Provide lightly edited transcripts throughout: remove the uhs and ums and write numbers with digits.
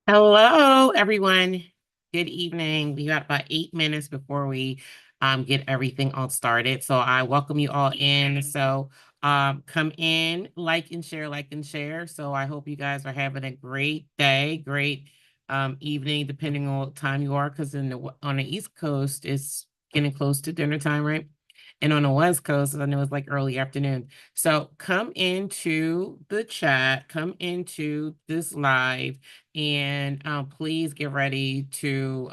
Hello, everyone. Good evening. We got about 8 minutes before we get everything all started. So I welcome you all in. So come in, like and share, like and share. So I hope you guys are having a great day, great evening, depending on what time you are, because on the East Coast, it's getting close to dinner time, right? And on the West Coast, I know it's like early afternoon. So come into the chat, come into this live, and please get ready to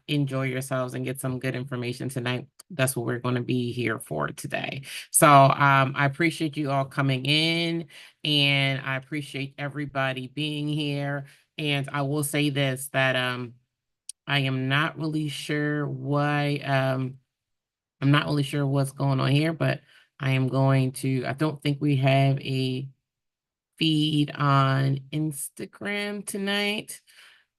enjoy yourselves and get some good information tonight. That's what we're going to be here for today. So I appreciate you all coming in, and I appreciate everybody being here. And I will say this, that I am not really sure why I'm not really sure what's going on here, but I don't think we have a feed on Instagram tonight.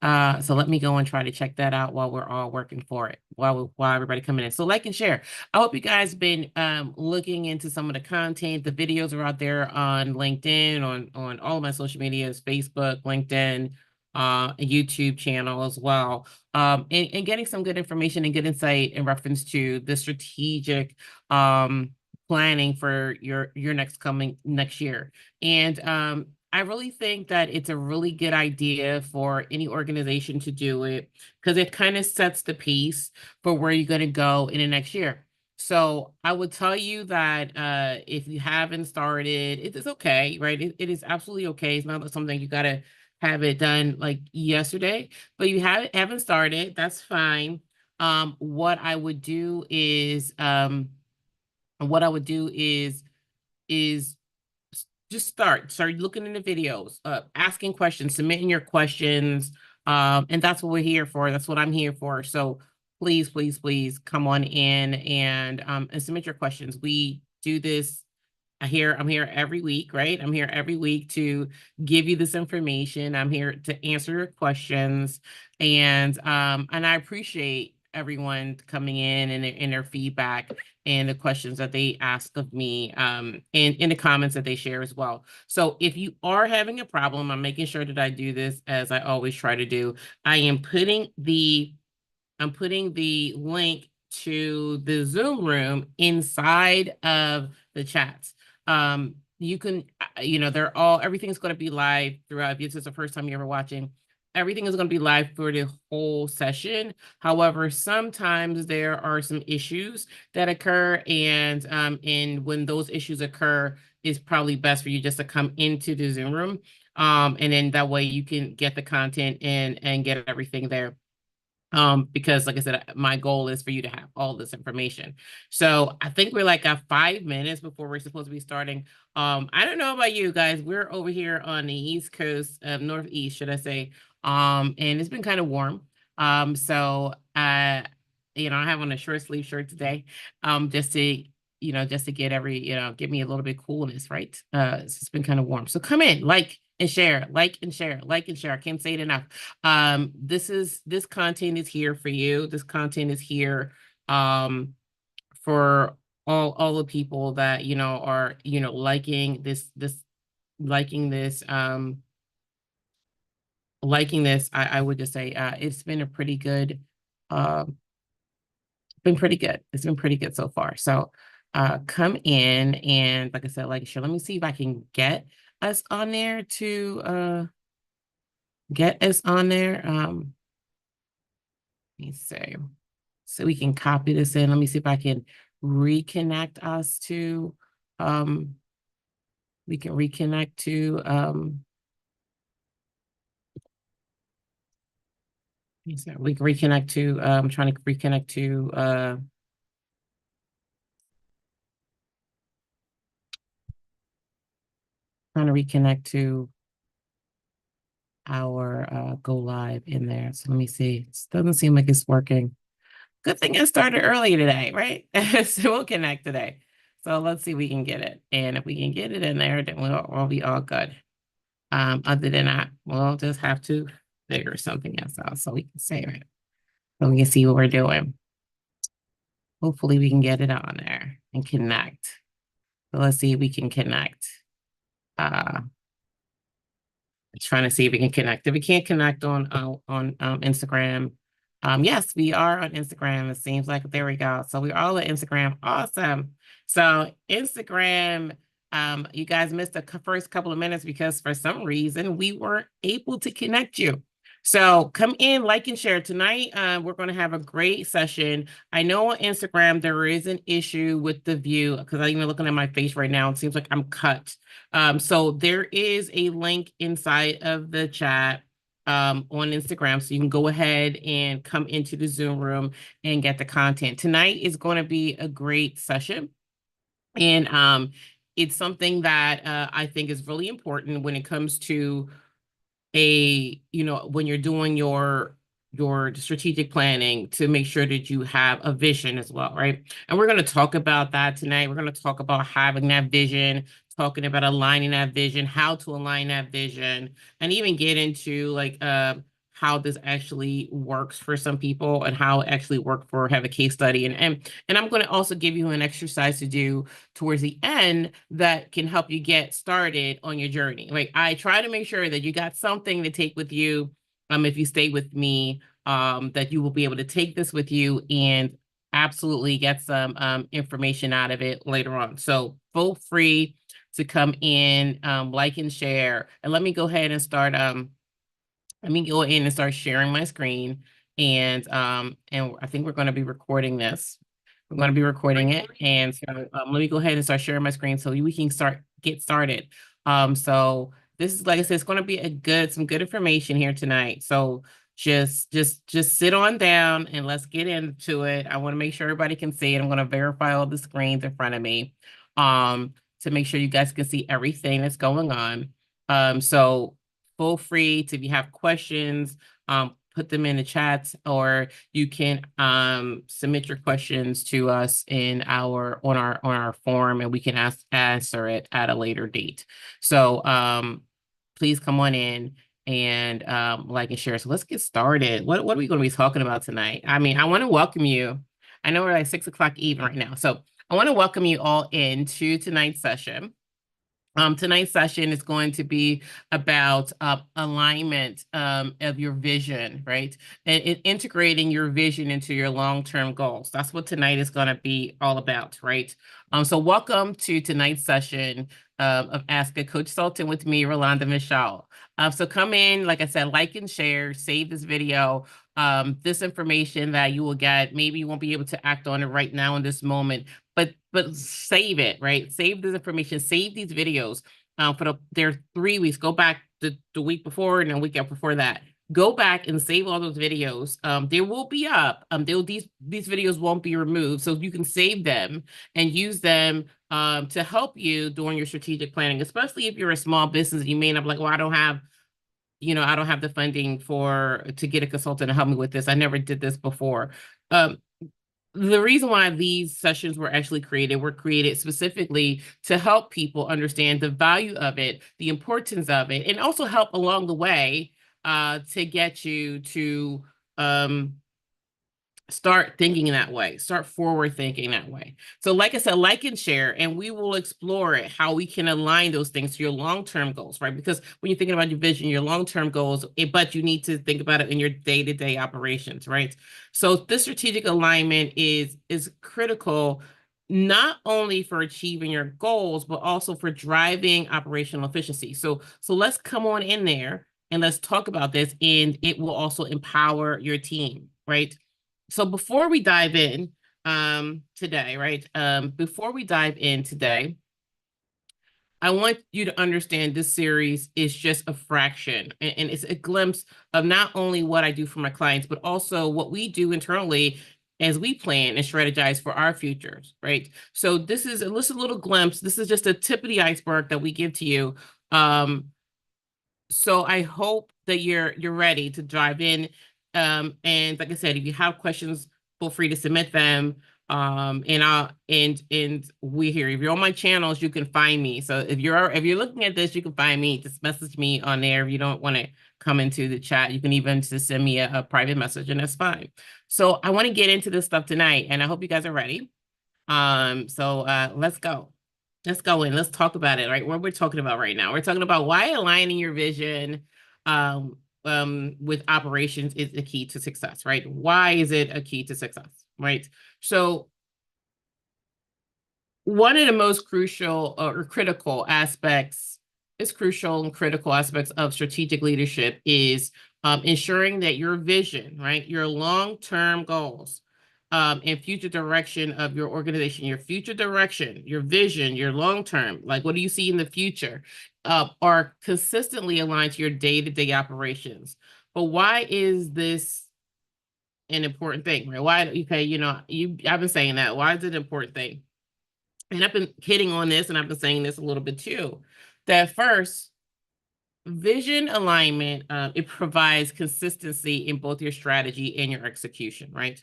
So let me go and try to check that out while we're all working for it, while everybody coming in. So like and share. I hope you guys been looking into some of the content. The videos are out there on LinkedIn, on all of my social medias, Facebook, LinkedIn, YouTube channel as well. And getting some good information and good insight in reference to the strategic planning for your next year. And I really think that it's a really good idea for any organization to do it because it kind of sets the pace for where you're going to go in the next year. So I would tell you that if you haven't started, it is okay, right? It is absolutely okay. It's not something you got to have it done like yesterday, but you haven't started. That's fine. What I would do is what I would do is just start looking into videos, asking questions, submitting your questions. And that's what we're here for. That's what I'm here for. So please, please, please come on in and submit your questions. We do this here. I'm here every week, right? I'm here every week to give you this information. I'm here to answer your questions. And I appreciate everyone coming in and their feedback and the questions that they ask of me, and in the comments that they share as well. So if you are having a problem, I'm making sure that I do this as I always try to do. I am putting the link to the Zoom room inside of the chats. You can, everything's going to be live throughout. If this is the first time you're ever watching, everything is going to be live for the whole session. However, sometimes there are some issues that occur, and when those issues occur, it's probably best for you just to come into the Zoom room, and then that way you can get the content and get everything there. Because like I said, my goal is for you to have all this information. So I think we're like 5 minutes before we're supposed to be starting. I don't know about you guys. We're over here on the East Coast, Northeast, should I say. And it's been kind of warm. So I have on a short sleeve shirt today, just to get me a little bit coolness, right? It's been kind of warm. So come in, like and share, like and share, like and share. I can't say it enough. This content is here for you. This content is here for all the people that are liking this liking this. I would just say it's been a pretty good been pretty good. It's been pretty good so far. So come in, and like I said, like sure, let me see if I can get us on there to get us on there. Let me see. So we can copy this in. Let me see if I can reconnect us to, we can reconnect to, we can reconnect to, trying to reconnect to, trying to reconnect to our go live in there. So let me see. It doesn't seem like it's working. Good thing I started early today, right? So we'll connect today. So let's see if we can get it. And if we can get it in there, then we'll be all good. Other than that, we'll just have to figure something else out so we can save it. So we can see what we're doing. Hopefully we can get it on there and connect. So let's see if we can connect. Uh, Trying to see if we can connect. If we can't connect on Instagram, yes, we are on Instagram. It seems like there we go. So we're all on Instagram. Awesome. So Instagram, you guys missed the first couple of minutes because for some reason we weren't able to connect you. So come in, like and share tonight. We're going to have a great session. I know on Instagram there is an issue with the view because I'm even looking at my face right now. It seems like I'm cut. So there is a link inside of the chat on Instagram. So you can go ahead and come into the Zoom room and get the content. Tonight is going to be a great session. And it's something that I think is really important when it comes to when you're doing your strategic planning to make sure that you have a vision as well, right? And we're going to talk about that tonight. We're going to talk about having that vision, talking about aligning that vision, how to align that vision, and even get into like how this actually works for some people and how it actually worked for have a case study. And I'm going to also give you an exercise to do towards the end that can help you get started on your journey. Like I try to make sure that you got something to take with you. If you stay with me, that you will be able to take this with you and absolutely get some information out of it later on. So feel free to come in, like and share. And let me go ahead and start let me go in and start sharing my screen. And I think we're going to be recording this. We're going to be recording it. And so let me go ahead and start sharing my screen so we can get started. So this is, like I said, it's going to be some good information here tonight. So just sit on down and let's get into it. I want to make sure everybody can see it. I'm going to verify all the screens in front of me to make sure you guys can see everything that's going on. So feel free to, if you have questions, put them in the chat, or you can submit your questions to us on our forum, and we can answer it at a later date. So please come on in and like and share. So let's get started. What are we going to be talking about tonight? I mean, I want to welcome you. I know we're like 6 o'clock even right now. So I want to welcome you all into tonight's session. Tonight's session is going to be about alignment of your vision, right? And integrating your vision into your long-term goals. That's what tonight is going to be all about, right? So welcome to tonight's session of Ask a Coach-sultant with me, Rolanda Michele. So come in, like I said, like and share, save this video. This information that you will get, maybe you won't be able to act on it right now in this moment, but save it, right? Save this information, save these videos there's 3 weeks. Go back the week before and the week before that. Go back and save all those videos. They will be up. These videos won't be removed, so you can save them and use them to help you during your strategic planning, especially if you're a small business. You may not be like, well, I don't have the funding to get a consultant to help me with this. I never did this before. The reason why these sessions were created specifically to help people understand the value of it, the importance of it, and also help along the way to get you to start thinking that way, start forward thinking that way. So like I said, like and share, and we will explore it, how we can align those things to your long-term goals, right? Because when you're thinking about your vision, your long-term goals, but you need to think about it in your day-to-day operations, right? So this strategic alignment is critical, not only for achieving your goals, but also for driving operational efficiency. So let's come on in there and let's talk about this, and it will also empower your team, right? So before we dive in today, right? Before we dive in today, I want you to understand this series is just a fraction, and it's a glimpse of not only what I do for my clients, but also what we do internally as we plan and strategize for our futures, right? So this is a little glimpse. This is just a tip of the iceberg that we give to you. So I hope that you're ready to dive in. And like I said, if you have questions, feel free to submit them. And we're here. If you're on my channels, you can find me. So if you're looking at this, you can find me. Just message me on there. If you don't want to come into the chat, you can even just send me a private message, and that's fine. So I want to get into this stuff tonight, and I hope you guys are ready. So let's go. Let's go in. Let's talk about it, right? What we're talking about right now. We're talking about why aligning your vision with operations is the key to success, right? Why is it a key to success, right? So one of the most crucial or critical aspects is crucial and critical aspects of strategic leadership is ensuring that your vision, right, your long-term goals, and future direction of your organization, your future direction, your vision, your long-term, like what do you see in the future, are consistently aligned to your day-to-day operations. But why is this an important thing, right? Why, okay, I've been saying that. Why is it an important thing? And I've been hitting on this and I've been saying this a little bit too, that first, vision alignment, it provides consistency in both your strategy and your execution, right?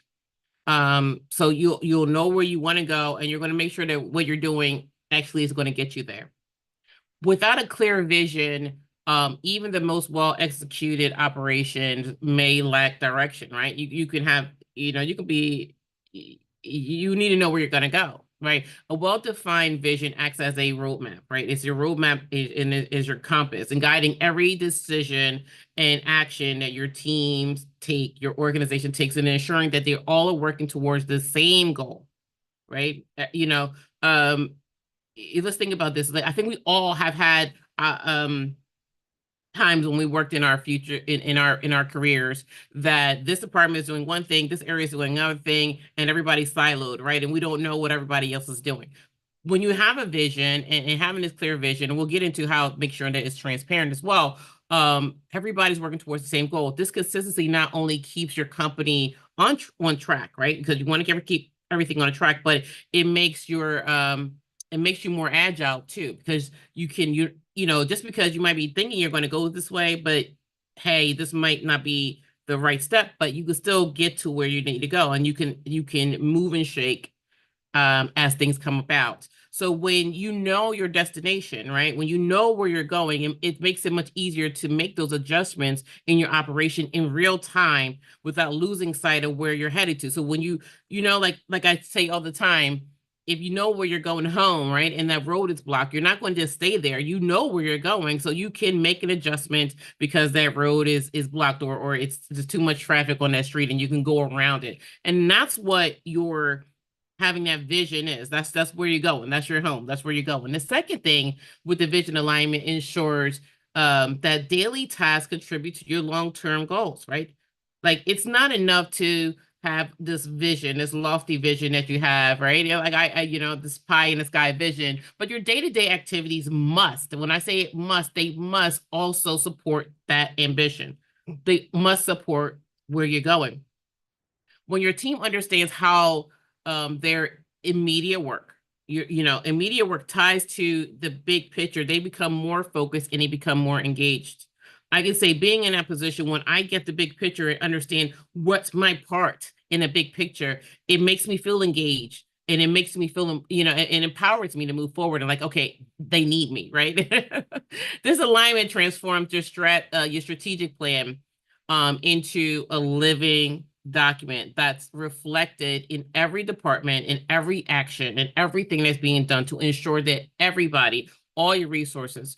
So you'll know where you want to go and you're going to make sure that what you're doing actually is going to get you there. Without a clear vision, even the most well executed operations may lack direction, right? You can have, you can be, you need to know where you're going to go, right? A well-defined vision acts as a roadmap, right? It's your roadmap and it is your compass and guiding every decision and action that your teams take, your organization takes, and ensuring that they all are working towards the same goal, right? Let's think about this. Like, I think we all have had times when we worked in our future in our careers that this department is doing one thing, this area is doing another thing, and everybody's siloed, right? And we don't know what everybody else is doing. When you have a vision and having this clear vision, and we'll get into how make sure that it's transparent as well. Everybody's working towards the same goal. This consistency not only keeps your company on track, right? Because you want to keep everything on track, but it makes it makes you more agile too, because just because you might be thinking you're going to go this way, but hey, this might not be the right step, but you can still get to where you need to go, and you can move and shake as things come about. So when you know your destination, right? When you know where you're going, it makes it much easier to make those adjustments in your operation in real time without losing sight of where you're headed to. So when like I say all the time, if you know where you're going home, right, and that road is blocked, you're not going to just stay there. You know where you're going, so you can make an adjustment because that road is blocked, or it's just too much traffic on that street, and you can go around it. And that's what your having that vision is. That's where you're going. That's your home. That's where you're going. The second thing with the vision alignment ensures that daily tasks contribute to your long-term goals, right? Like it's not enough to have this vision, this lofty vision that you have, right? Like this pie in the sky vision, but your day-to-day activities must, when I say it must, they must also support that ambition. They must support where you're going. When your team understands how their immediate work, immediate work ties to the big picture, they become more focused and they become more engaged. I can say being in that position, when I get the big picture and understand what's my part in the big picture, it makes me feel engaged and it makes me feel, it empowers me to move forward and like, okay, they need me, right? This alignment transforms your strategic plan into a living document that's reflected in every department, in every action, and everything that's being done to ensure that everybody, all your resources,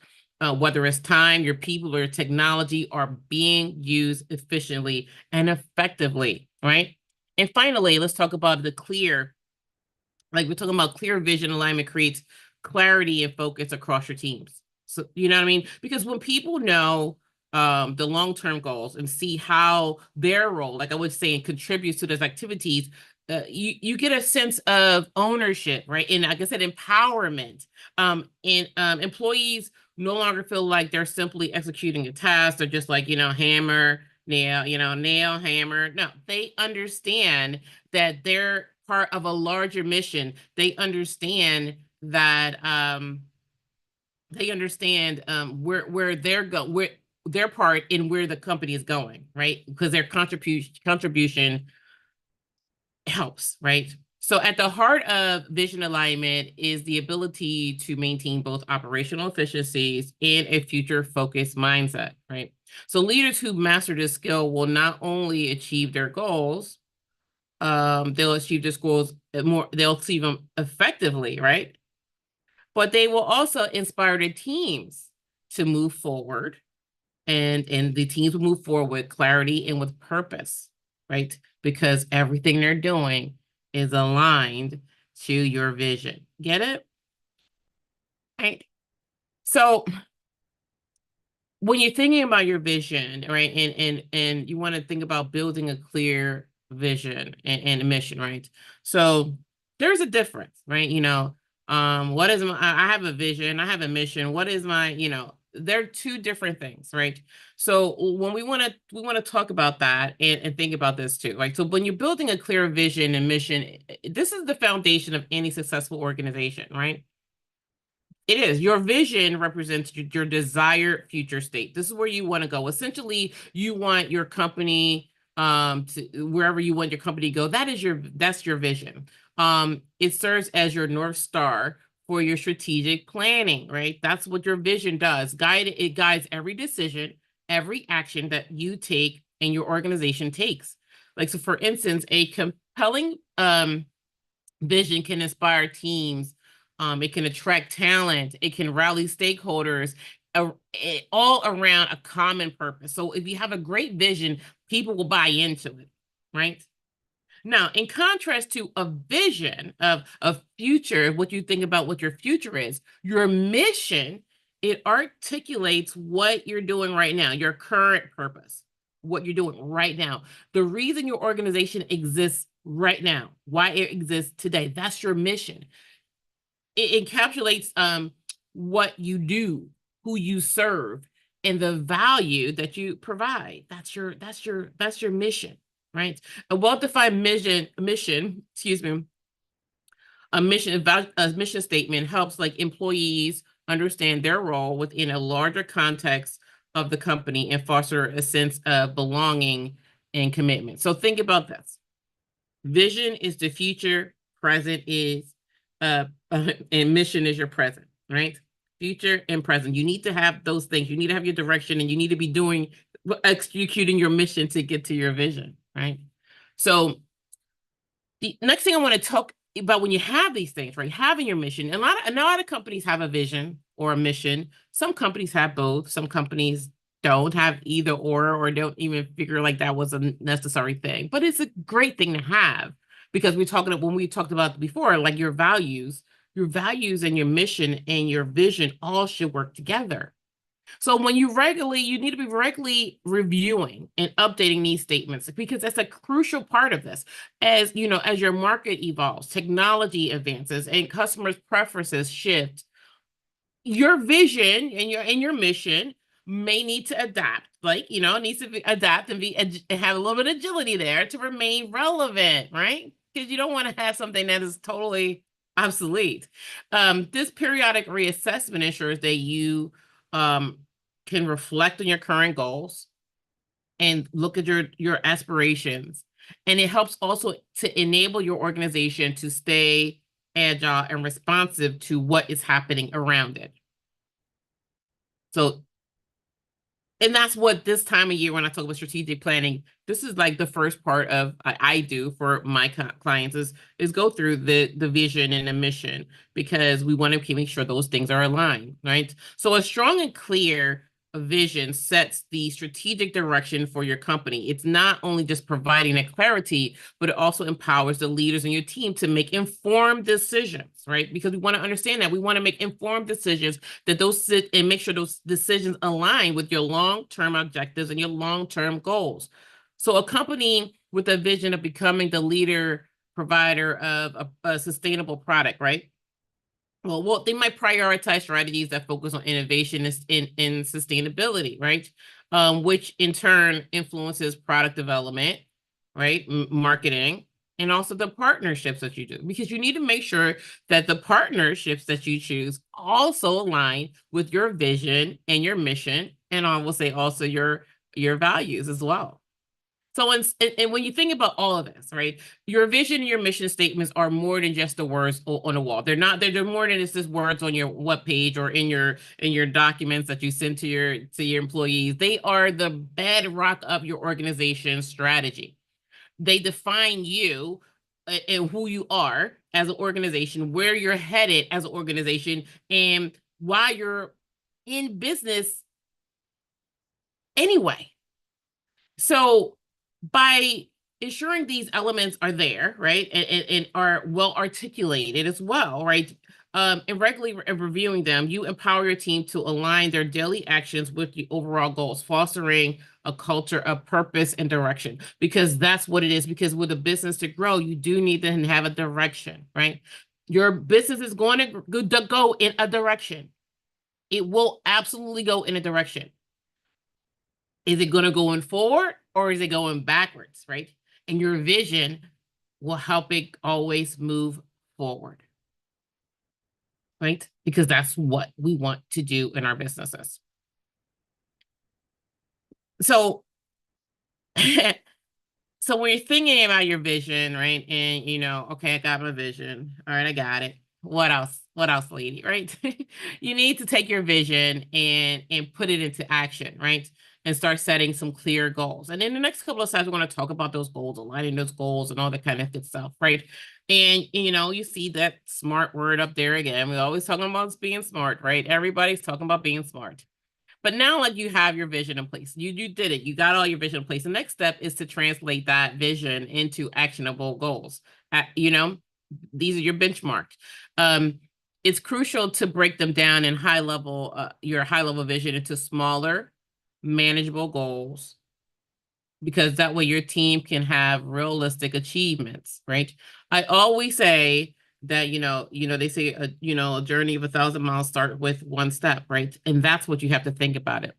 whether it's time, your people, or technology, are being used efficiently and effectively, right? And finally, let's talk about like we're talking about clear vision alignment creates clarity and focus across your teams. So you know what I mean? Because when people know the long-term goals and see how their role, like I was saying, contributes to those activities, you get a sense of ownership, right? And like I said, empowerment. And employees no longer feel like they're simply executing a task or just like, hammer, nail, nail, hammer. No, they understand that they're part of a larger mission. They understand that where they're go where their part in where the company is going, right? Because their contribution helps, right? So at the heart of vision alignment is the ability to maintain both operational efficiencies and a future focused mindset, right? So leaders who master this skill will not only achieve their goals, they'll achieve their goals they'll achieve them effectively, right? but they will also inspire the teams to move forward, and the teams will move forward with clarity and with purpose, right? Because everything they're doing is aligned to your vision. Get it? Right? So when you're thinking about your vision, right, and you want to think about building a clear vision and a mission, right? So there's a difference, right? What is I have a vision, I have a mission. What is my, they're two different things, right? So when we want to talk about that and think about this too, right? So when you're building a clear vision and mission, this is the foundation of any successful organization, right? It is. Your vision represents your desired future state. This is where you want to go. Essentially, you want your company to wherever you want your company to go. That's your vision. It serves as your North Star for your strategic planning, right? That's what your vision does. It guides every decision, every action that you take and your organization takes. Like, so for instance, a compelling vision can inspire teams. It can attract talent. It can rally stakeholders, all around a common purpose. So if you have a great vision, people will buy into it, right? Now, in contrast to a vision of future, what you think about what your future is, your mission, it articulates what you're doing right now, your current purpose, what you're doing right now, the reason your organization exists right now, why it exists today. That's your mission. It encapsulates what you do, who you serve, and the value that you provide. That's your mission, right? A well-defined mission, excuse me, a mission statement helps like employees understand their role within a larger context of the company and foster a sense of belonging and commitment. So think about this. Vision is the future, present is and mission is your present, right? Future and present. You need to have those things. You need to have your direction, and you need to be executing your mission to get to your vision, right? So the next thing I want to talk about, when you have these things, right? Having your mission. A lot of companies have a vision or a mission. Some companies have both. Some companies don't have either or don't even figure like that was a necessary thing. But it's a great thing to have, because when we talked about before, like your values and your mission and your vision all should work together. So you need to be regularly reviewing and updating these statements, because that's a crucial part of this. As your market evolves, technology advances, and customers' preferences shift, your vision and your mission may need to adapt. Like, it needs to adapt and have a little bit of agility there to remain relevant, right? Because you don't want to have something that is totally obsolete. This periodic reassessment ensures that you um, can reflect on your current goals and look at your aspirations. And it helps also to enable your organization to stay agile and responsive to what is happening around it. So, and that's what this time of year, when I talk about strategic planning, this is like the first part of I do for my clients is go through the vision and the mission, because we want to make sure those things are aligned, right? So a strong and clear vision sets the strategic direction for your company. It's not only just providing that clarity, but it also empowers the leaders in your team to make informed decisions, right? Because we want to understand that we want to make informed decisions, that those sit and make sure those decisions align with your long-term objectives and your long-term goals. So a company with a vision of becoming the leader provider of a sustainable product, right? Well, they might prioritize strategies that focus on innovation and sustainability, right? Which in turn influences product development, right? Marketing, and also the partnerships that you do, because you need to make sure that the partnerships that you choose also align with your vision and your mission, and I will say also your values as well. So, and when you think about all of this, right, your vision and your mission statements are more than just the words on a wall. They're more than just words on your webpage or in your documents that you send to your employees. They are the bedrock of your organization's strategy. They define you and who you are as an organization, where you're headed as an organization, and why you're in business anyway. So by ensuring these elements are there, right, and are well articulated as well, right, and regularly reviewing them, you empower your team to align their daily actions with the overall goals, fostering a culture of purpose and direction, because that's what it is. Because with a business to grow, you do need to have a direction, right? Your business is going to go in a direction. It will absolutely go in a direction. Is it going to go forward or is it going backwards, right? And your vision will help it always move forward, right? Because that's what we want to do in our businesses. So, so when you're thinking about your vision, right? And okay, I got my vision. All right, I got it. What else? What else, lady? Right? You need to take your vision and put it into action, right? And start setting some clear goals. And in the next couple of slides, we're going to talk about those goals, aligning those goals, and all that kind of good stuff, right? And you see that smart word up there again. We're always talking about being smart, right? Everybody's talking about being smart. But now, like, you have your vision in place. You did it. You got all your vision in place. The next step is to translate that vision into actionable goals. These are your benchmark. It's crucial to break them down in your high level vision into smaller, manageable goals, because that way your team can have realistic achievements, right? I always say that, they say, a journey of 1,000 miles start with one step, right? And that's what you have to think about it.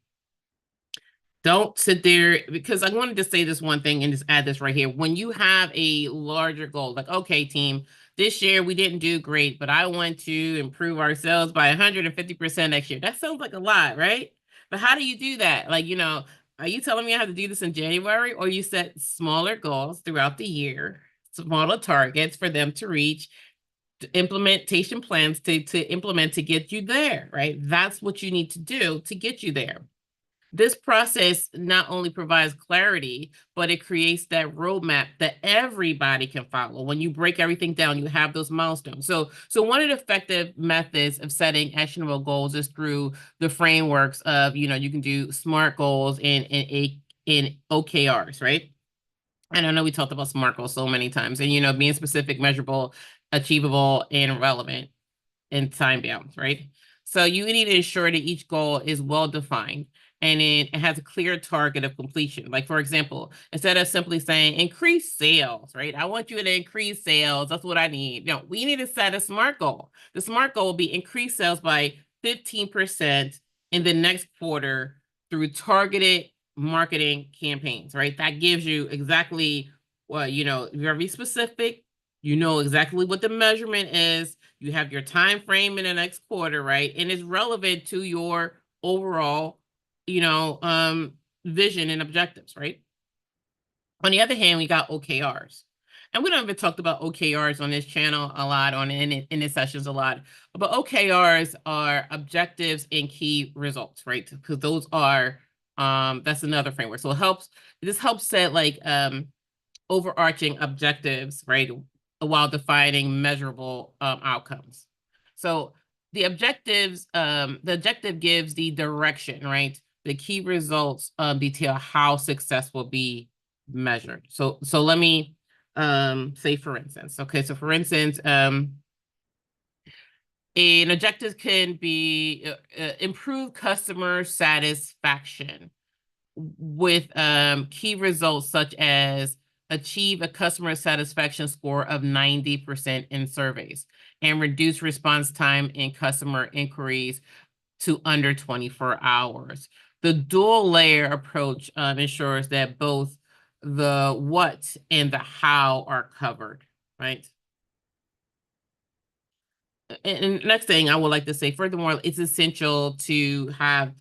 Don't sit there, because I wanted to say this one thing and just add this right here. When you have a larger goal, like, okay, team, this year we didn't do great, but I want to improve our sales by 150% next year. That sounds like a lot, right? But how do you do that? Like, are you telling me I have to do this in January, or you set smaller goals throughout the year, smaller targets for them to reach, implementation plans to implement to get you there, right? That's what you need to do to get you there. This process not only provides clarity, but it creates that roadmap that everybody can follow. When you break everything down, you have those milestones. So one of the effective methods of setting actionable goals is through the frameworks of, you can do SMART goals in OKRs, right? And I know we talked about SMART goals so many times, and being specific, measurable, achievable, and relevant, and time bound, right? So you need to ensure that each goal is well defined and it has a clear target of completion. Like, for example, instead of simply saying increase sales, right? I want you to increase sales. That's what I need. No, we need to set a SMART goal. The SMART goal will be increase sales by 15% in the next quarter through targeted marketing campaigns, right? That gives you exactly very specific. You know exactly what the measurement is. You have your time frame in the next quarter, right? And it's relevant to your overall, vision and objectives, right? On the other hand, we got OKRs. And we don't even talked about OKRs on this channel a lot, in the sessions a lot. But OKRs are objectives and key results, right? Because those are that's another framework. So this helps set like overarching objectives, right, while defining measurable outcomes. So the objective gives the direction, right? The key results detail how success will be measured. So let me say, for instance, okay, so for instance, an objective can be improve customer satisfaction with key results such as achieve a customer satisfaction score of 90% in surveys and reduce response time in customer inquiries to under 24 hours. The dual layer approach ensures that both the what and the how are covered, right? And next thing I would like to say, furthermore, it's essential to have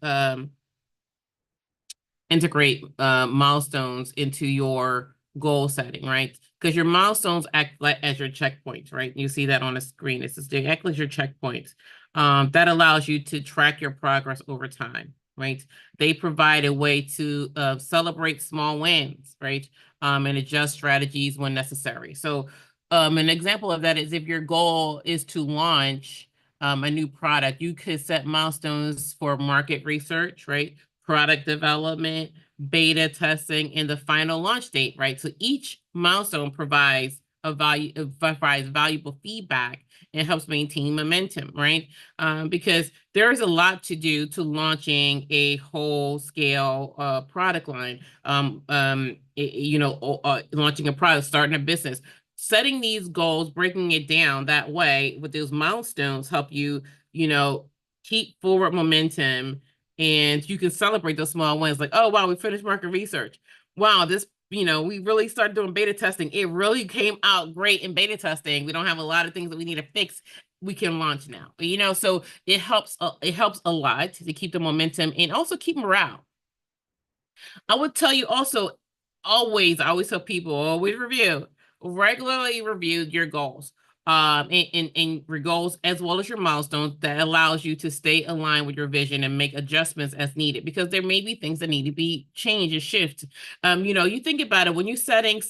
integrate milestones into your goal setting, right? Because your milestones act like as your checkpoints, right? You see that on the screen. They act as your checkpoints. That allows you to track your progress over time, right? They provide a way to celebrate small wins, right? And adjust strategies when necessary. So An example of that is if your goal is to launch a new product, you could set milestones for market research, right? Product development, beta testing, and the final launch date, right? So each milestone provides valuable feedback and helps maintain momentum, right? Because there is a lot to do to launching a whole scale product line. Launching a product, starting a business, setting these goals, breaking it down that way with those milestones help you, you know, keep forward momentum, and you can celebrate those small wins. Like, oh, wow, we finished market research. Wow, we really started doing beta testing. It really came out great in beta testing. We don't have a lot of things that we need to fix. We can launch now, so it helps a lot to keep the momentum and also keep morale. I would tell you also, I always tell people, regularly review your goals, and your goals as well as your milestones. That allows you to stay aligned with your vision and make adjustments as needed, because there may be things that need to be changed and shift. You think about it when you're setting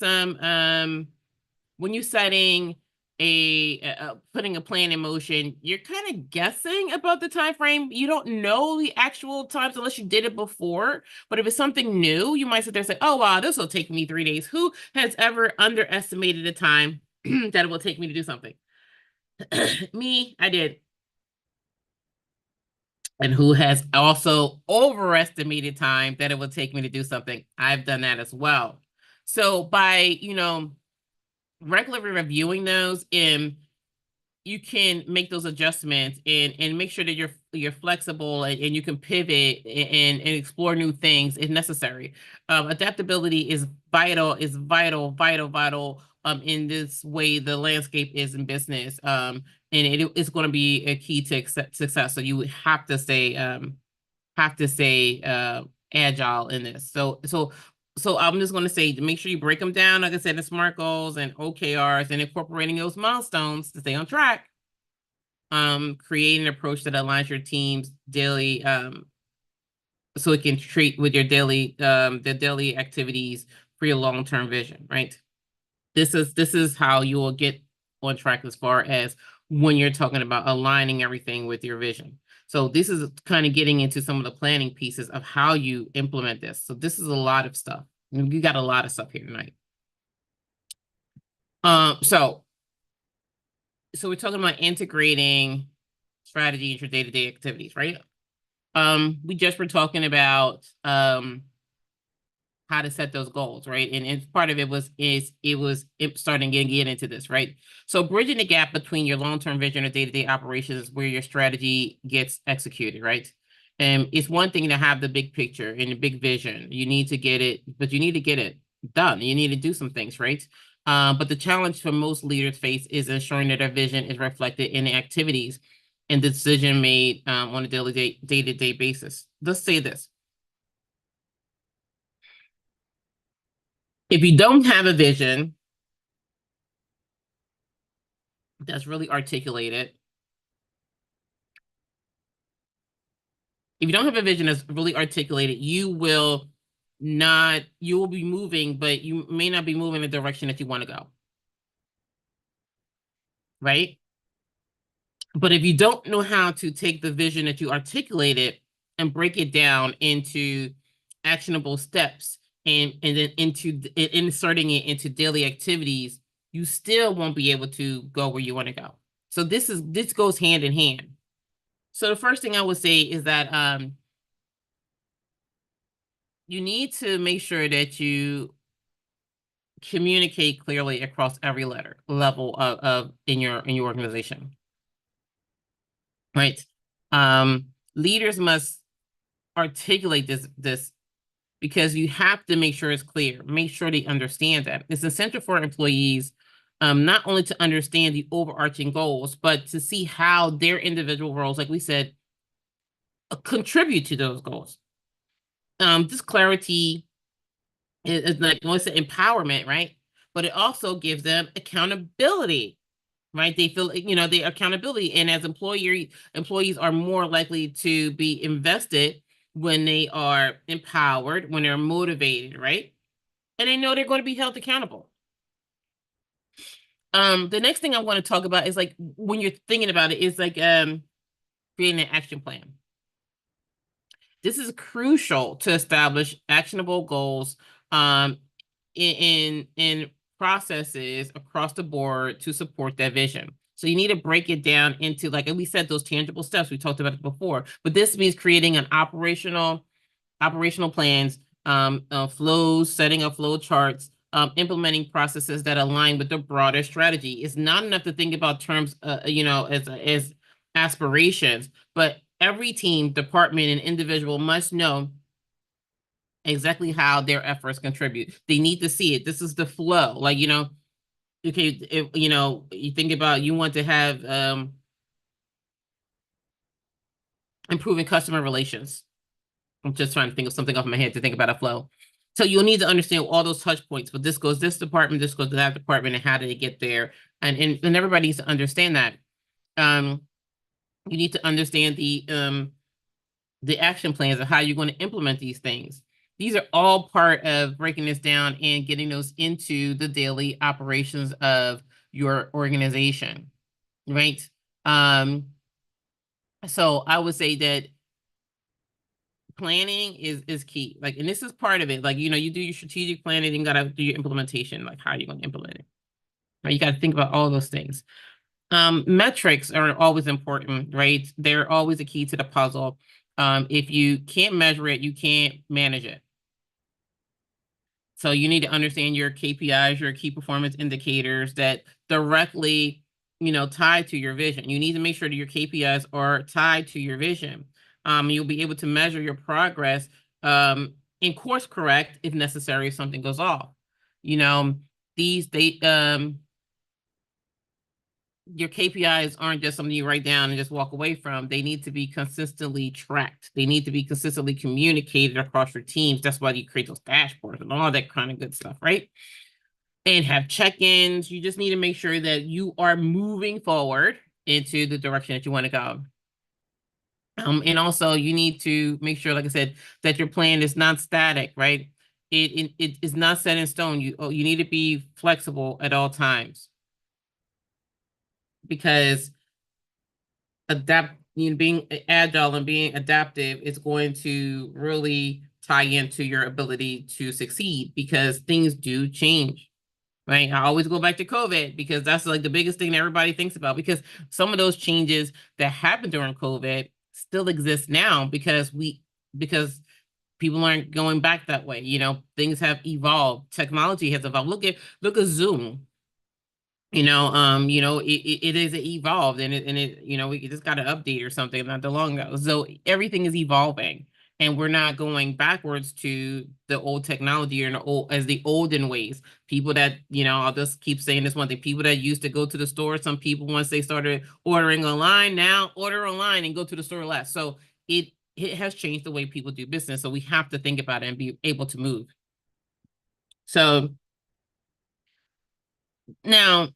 putting a plan in motion, you're kind of guessing about the time frame. You don't know the actual times unless you did it before. But if it's something new, you might sit there and say, oh wow, this will take me 3 days. Who has ever underestimated the time that it will take me to do something? Me, I did. And who has also overestimated time that it will take me to do something? I've done that as well. So by regularly reviewing those, and you can make those adjustments and make sure that you're flexible, and you can pivot and explore new things if necessary. Adaptability is vital in this way the landscape is in business. And it's going to be a key to success. So you have to stay agile in this. So I'm just going to say, to make sure you break them down, like I said, in SMART goals and OKRs, and incorporating those milestones to stay on track. Create an approach that aligns your team's daily, so it can treat with your the daily activities for your long-term vision, right? This is how you will get on track as far as when you're talking about aligning everything with your vision. So this is kind of getting into some of the planning pieces of how you implement this. So this is a lot of stuff. You got a lot of stuff here tonight. So we're talking about integrating strategy into day-to-day activities, right? We just were talking about how to set those goals, right? And part of it was starting to get into this, right? So bridging the gap between your long-term vision or day-to-day operations is where your strategy gets executed, right? And it's one thing to have the big picture and the big vision. You need to get it, but you need to get it done. You need to do some things, right? But the challenge for most leaders face is ensuring that their vision is reflected in the activities and the decision made on a day-to-day basis. Let's say this. If you don't have a vision that's really articulated, you will be moving, but you may not be moving in the direction that you want to go. Right? But if you don't know how to take the vision that you articulated and break it down into actionable steps, and then inserting it into daily activities, you still won't be able to go where you want to go. So this goes hand in hand. So the first thing I would say is that you need to make sure that you communicate clearly across every level of in your organization. Right. Leaders must articulate this because you have to make sure it's clear. Make sure they understand that. It's essential for employees not only to understand the overarching goals, but to see how their individual roles, like we said, contribute to those goals. This clarity is like, what's the empowerment, right? But it also gives them accountability, right? They feel, the accountability. And as employees are more likely to be invested when they are empowered, when they're motivated, right? And they know they're going to be held accountable. The next thing I want to talk about is like when you're thinking about it is like creating an action plan. This is crucial to establish actionable goals um, in processes across the board to support that vision. So you need to break it down into, like we said, those tangible steps. We talked about it before, but this means creating an operational plans, flows, setting up flow charts, implementing processes that align with the broader strategy. It's not enough to think about terms, as aspirations, but every team, department, and individual must know exactly how their efforts contribute. They need to see it. This is the flow. Like, okay, if, you think about you want to have improving customer relations. I'm just trying to think of something off my head to think about a flow. So you'll need to understand all those touch points. But this goes this department, this goes to that department, and how did it get there? And everybody needs to understand that. Um, you need to understand the action plans of how you're going to implement these things. These are all part of breaking this down and getting those into the daily operations of your organization, right? So I would say that planning is key. Like, and this is part of it. Like, you do your strategic planning, and you gotta do your implementation. Like, how are you going to implement it? Right? You got to think about all those things. Metrics are always important, right? They're always a key to the puzzle. If you can't measure it, you can't manage it. So you need to understand your KPIs, your key performance indicators that directly, tied to your vision. You need to make sure that your KPIs are tied to your vision. You'll be able to measure your progress, and course correct if necessary if something goes off. You know, your KPIs aren't just something you write down and just walk away from. They need to be consistently tracked. They need to be consistently communicated across your teams. That's why you create those dashboards and all that kind of good stuff, right? And have check-ins. You just need to make sure that you are moving forward into the direction that you want to go. And also you need to make sure, like I said, that your plan is not static, right? It is not set in stone. You need to be flexible at all times, because being agile and being adaptive is going to really tie into your ability to succeed, because things do change, right? I always go back to COVID because that's like the biggest thing that everybody thinks about, because some of those changes that happened during COVID still exist now because people aren't going back that way. Things have evolved. Technology has evolved. Look at Zoom. It is evolved, and we just got an update or something not too long ago. So everything is evolving, and we're not going backwards to the old technology or the olden ways. People that, I'll just keep saying this one thing, people that used to go to the store, some people, once they started ordering online, now order online and go to the store less. So it has changed the way people do business. So we have to think about it and be able to move. So now,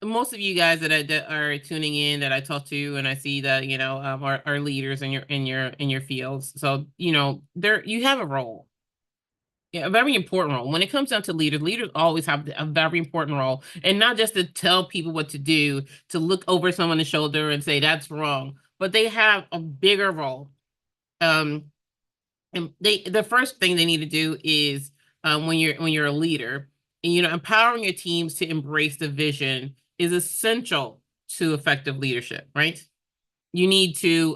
most of you guys that are tuning in, that I talk to, and I see that are leaders in your fields. So there you have a role, yeah, a very important role. When it comes down to leaders always have a very important role, and not just to tell people what to do, to look over someone's shoulder and say that's wrong, but they have a bigger role. And the first thing they need to do is, when you're a leader, and empowering your teams to embrace the vision is essential to effective leadership, right? You need to,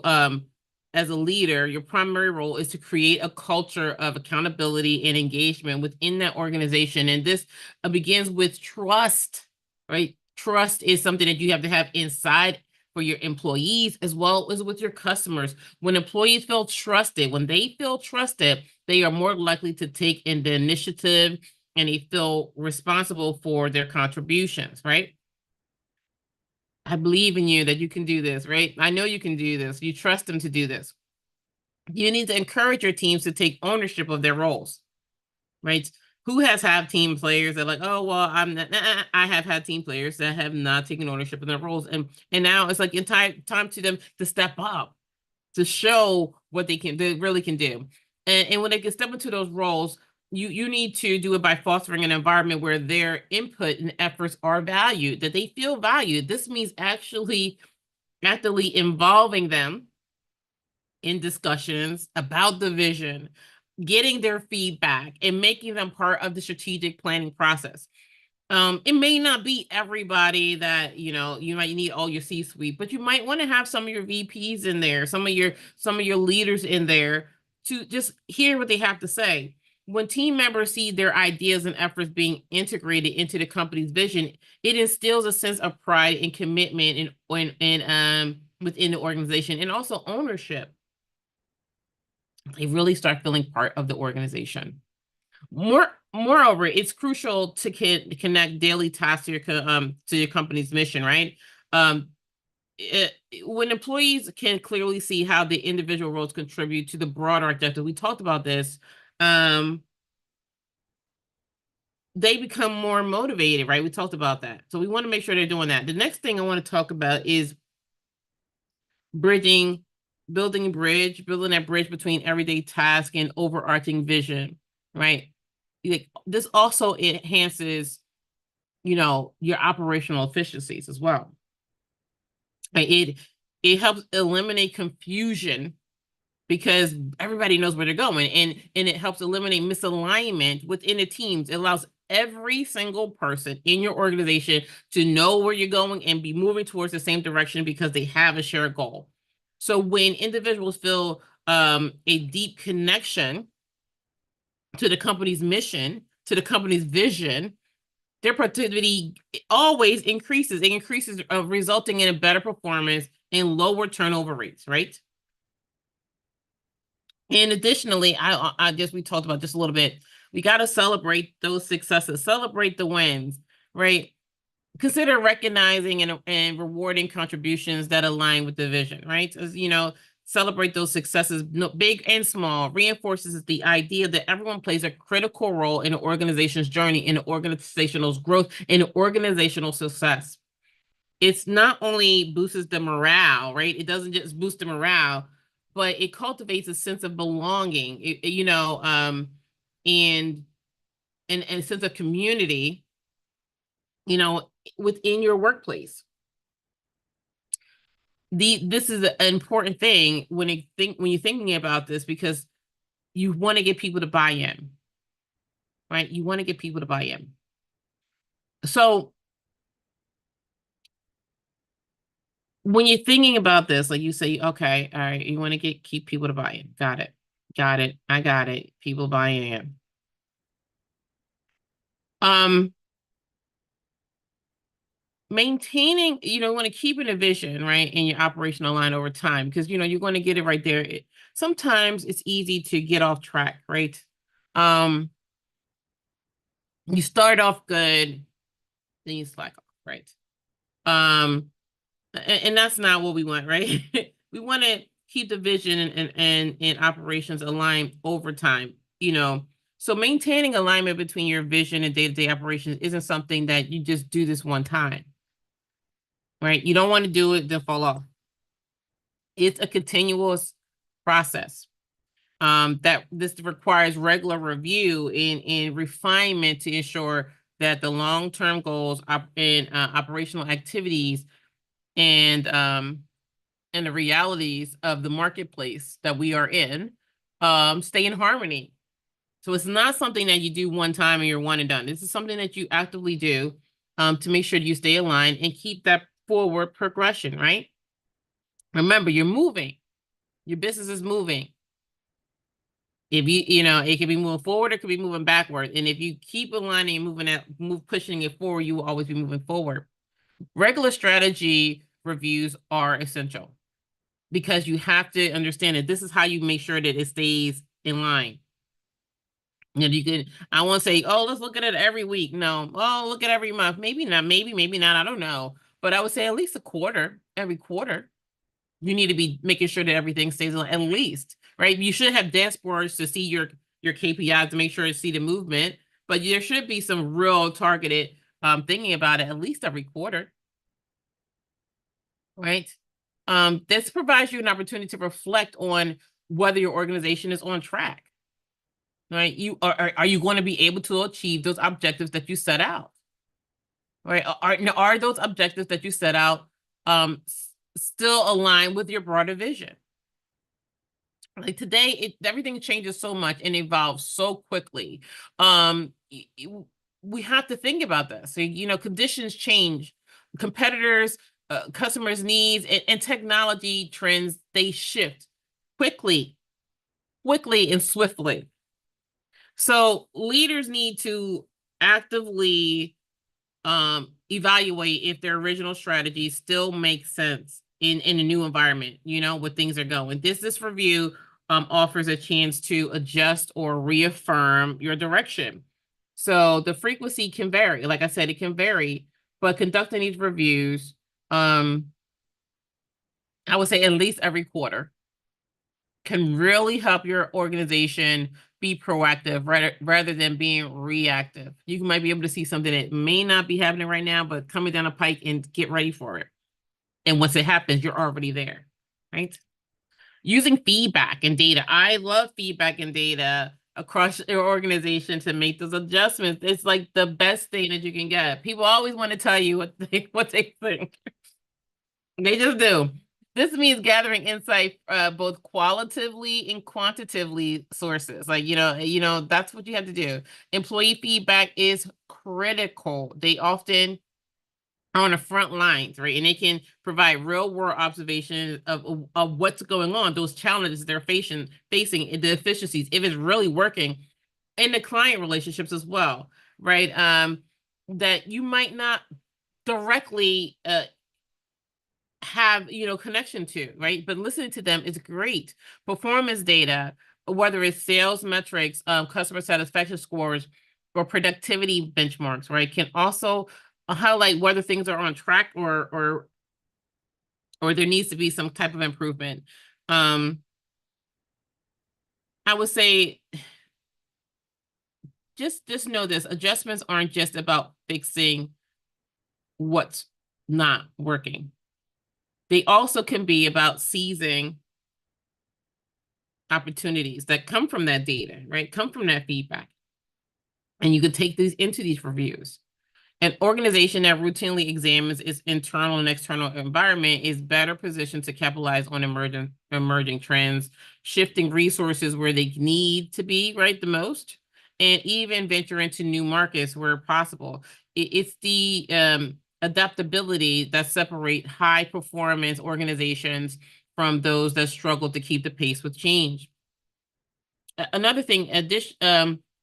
as a leader, your primary role is to create a culture of accountability and engagement within that organization. And this begins with trust, right? Trust is something that you have to have inside for your employees as well as with your customers. When employees feel trusted, they are more likely to take in the initiative, and they feel responsible for their contributions, right? I believe in you that you can do this, right? I know you can do this. You trust them to do this. You need to encourage your teams to take ownership of their roles, right? Who has had team players that are like, oh, well, I'm not, nah, I have had team players that have not taken ownership of their roles. And now it's like time to them to step up, to show what they really can do. And when they can step into those roles, you need to do it by fostering an environment where their input and efforts are valued, that they feel valued. This means actually actively involving them in discussions about the vision, getting their feedback, and making them part of the strategic planning process. It may not be everybody that, you might need all your C-suite, but you might want to have some of your VPs in there, some of your leaders in there to just hear what they have to say. When team members see their ideas and efforts being integrated into the company's vision, it instills a sense of pride and commitment within the organization, and also ownership. They really start feeling part of the organization. Moreover, it's crucial to connect daily tasks to your company's mission, right? Um, when employees can clearly see how the individual roles contribute to the broader objective, we talked about this. They become more motivated, right? We talked about that, so we want to make sure they're doing that. The next thing I want to talk about is building that bridge between everyday task and overarching vision, right? Like, this also enhances, your operational efficiencies as well. Right? It helps eliminate confusion because everybody knows where they're going, and it helps eliminate misalignment within the teams. It allows every single person in your organization to know where you're going and be moving towards the same direction because they have a shared goal. So when individuals feel a deep connection to the company's mission, to the company's vision, their productivity always increases. It increases, resulting in a better performance and lower turnover rates, right? And additionally, I guess we talked about just a little bit. We got to celebrate those successes, celebrate the wins, right? Consider recognizing and rewarding contributions that align with the vision, right? As celebrate those successes, big and small, reinforces the idea that everyone plays a critical role in an organization's journey, in an organizational growth, in organizational success. It's not only boosts the morale, right? It doesn't just boost the morale, but it cultivates a sense of belonging, and a sense of community, within your workplace. This is an important thing when you're thinking about this, because you want to get people to buy in, right? You want to get people to buy in. So when you're thinking about this, like, you say, okay, all right, you want to keep people to buy in. Got it. I got it. People buying in. Maintaining, want to keep a vision, right, in your operational line over time, because you're going to get it right there. Sometimes it's easy to get off track, right? You start off good, then you slack off, right? And that's not what we want, right? We want to keep the vision and operations aligned over time, so maintaining alignment between your vision and day-to-day operations isn't something that you just do this one time, right? You don't want to do it then fall off. It's a continuous process. That this requires regular review and refinement to ensure that the long-term goals and operational activities and the realities of the marketplace that we are in stay in harmony. So it's not something that you do one time and you're one and done. This is something that you actively do to make sure you stay aligned and keep that forward progression, right? Remember, you're moving. Your business is moving. If it could be moving forward, it could be moving backward. And if you keep aligning and pushing it forward, you will always be moving forward. Regular strategy reviews are essential because you have to understand that this is how you make sure that it stays in line. I won't say, oh, let's look at it every week. No, oh, look at every month. Maybe not, maybe not. I don't know. But I would say at least every quarter. You need to be making sure that everything stays on, at least, right? You should have dashboards to see your KPIs to make sure to see the movement, but there should be some real targeted thinking about it at least every quarter, right? This provides you an opportunity to reflect on whether your organization is on track. right? Are you going to be able to achieve those objectives that you set out? Right? Are those objectives that you set out still aligned with your broader vision? Like today, everything changes so much and evolves so quickly. We have to think about this. So, conditions change, competitors, customers' needs, and technology trends, they shift quickly, and swiftly. So leaders need to actively evaluate if their original strategy still makes sense in a new environment, where things are going. This review offers a chance to adjust or reaffirm your direction. So the frequency can vary. Like I said, it can vary, but conducting these reviews, I would say at least every quarter, can really help your organization be proactive rather than being reactive. You might be able to see something that may not be happening right now, but coming down a pike, and get ready for it. And once it happens, you're already there, right? Using feedback and data. I love feedback and data across your organization to make those adjustments. It's like the best thing that you can get. People always want to tell you what they think. They just do. This means gathering insight, both qualitatively and quantitatively sources. Like, that's what you have to do. Employee feedback is critical. They often are on the front lines, right? And they can provide real world observations of what's going on, those challenges they're facing, the efficiencies, if it's really working, and the client relationships as well, right? That you might not directly have connection to, right? But listening to them is great. Performance data, whether it's sales metrics, customer satisfaction scores, or productivity benchmarks, right, can also highlight whether things are on track or there needs to be some type of improvement. I would say just know this: adjustments aren't just about fixing what's not working. They also can be about seizing opportunities that come from that data, right? Come from that feedback. And you can take these into these reviews. An organization that routinely examines its internal and external environment is better positioned to capitalize on emerging trends, shifting resources where they need to be, right, the most, and even venture into new markets where possible. It's the adaptability that separate high performance organizations from those that struggle to keep the pace with change. Another thing, in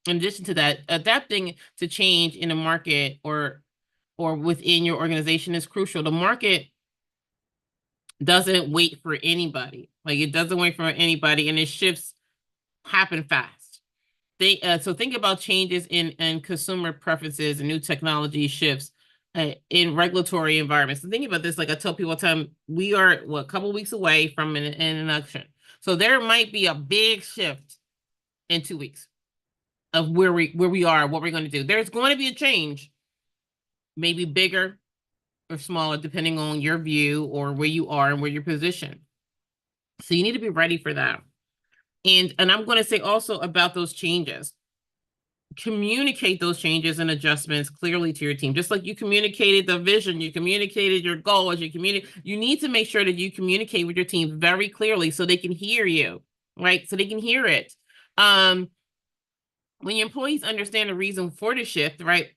addition to that, adapting to change in a market or within your organization is crucial. The market doesn't wait for anybody. Like, it doesn't wait for anybody, and it shifts happen fast. So think about changes in consumer preferences and new technology shifts in regulatory environments. So think about this. Like I tell people all the time, we are a couple of weeks away from an election. So there might be a big shift in 2 weeks of where we are, what we're going to do. There's going to be a change, maybe bigger or smaller, depending on your view or where you are and where you're positioned. So you need to be ready for that. And I'm going to say also about those changes, communicate those changes and adjustments clearly to your team. Just like you communicated the vision, you communicated your goals, you need to make sure that you communicate with your team very clearly so they can hear you, right? So they can hear it. When your employees understand the reason for the shift, right,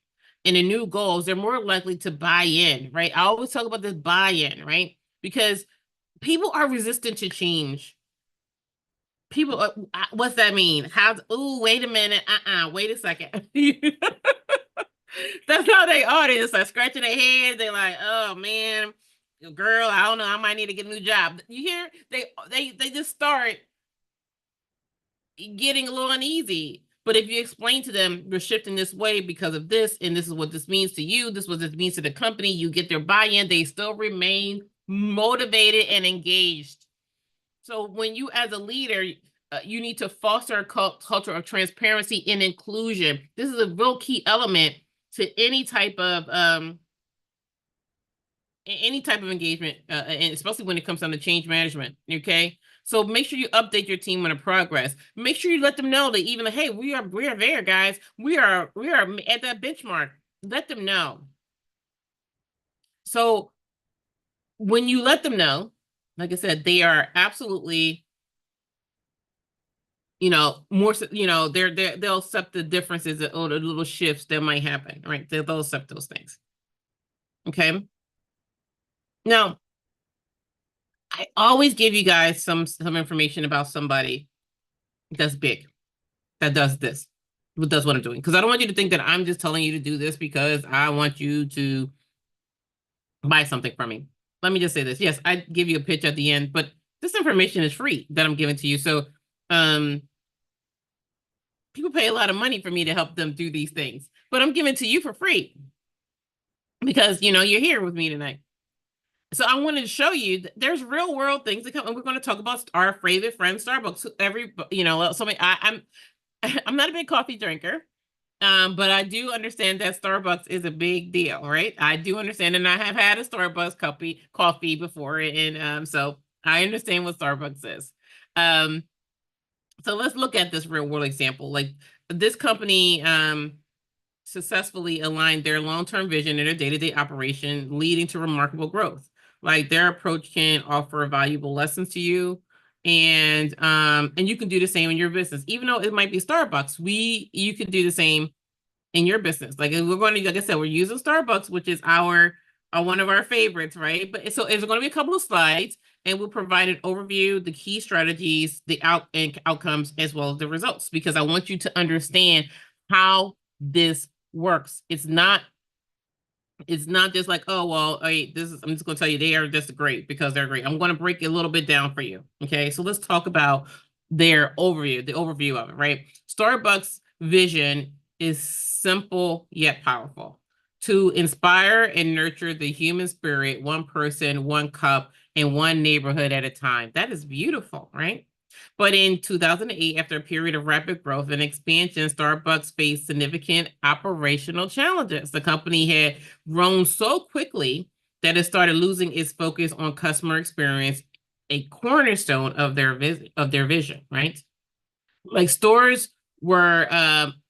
and the new goals, they're more likely to buy in, right? I always talk about this buy-in, right? Because people are resistant to change. People, what's that mean? Wait a minute. Wait a second. That's how they are. They just like scratching their head. They're like, oh man, girl, I don't know. I might need to get a new job. You hear? They just start getting a little uneasy. But if you explain to them, you're shifting this way because of this, and this is what this means to you, this is what this means to the company, you get their buy-in, they still remain motivated and engaged. So when you, as a leader, you need to foster a culture of transparency and inclusion. This is a real key element to any type of any type of engagement, and especially when it comes down to change management. Okay. So make sure you update your team on the progress. Make sure you let them know that even, hey, we are there, guys. We are at that benchmark. Let them know. So when you let them know, like I said, they are absolutely, more, they'll accept the differences or the little shifts that might happen, right? They'll accept those things. Okay. Now, I always give you guys some information about somebody that's big, that does this, who does what I'm doing. Because I don't want you to think that I'm just telling you to do this because I want you to buy something from me. Let me just say this. Yes, I give you a pitch at the end, but this information is free that I'm giving to you. So people pay a lot of money for me to help them do these things, but I'm giving it to you for free because, you're here with me tonight. So I wanted to show you that there's real world things that come, and we're going to talk about our favorite friend, Starbucks. I'm I'm not a big coffee drinker, but I do understand that Starbucks is a big deal, right? I do understand, and I have had a Starbucks coffee before, and so I understand what Starbucks is. So let's look at this real world example. Like this company successfully aligned their long-term vision in their day-to-day operation, leading to remarkable growth. Like their approach can offer valuable lessons to you, and you can do the same in your business. Even though it might be Starbucks, you can do the same in your business. Like we're going to, like I said, we're using Starbucks, which is our one of our favorites, right? But so it's going to be a couple of slides, and we'll provide an overview, the key strategies, the outcomes, as well as the results, because I want you to understand how this works. It's not just like, oh, well, I'm just going to tell you they are just great because they're great. I'm going to break it a little bit down for you. Okay. So let's talk about the overview of it, right? Starbucks vision is simple yet powerful: to inspire and nurture the human spirit, one person, one cup, and one neighborhood at a time. That is beautiful, right? But in 2008, after a period of rapid growth and expansion, Starbucks faced significant operational challenges. The company had grown so quickly that it started losing its focus on customer experience, a cornerstone of their vision, right? Like stores were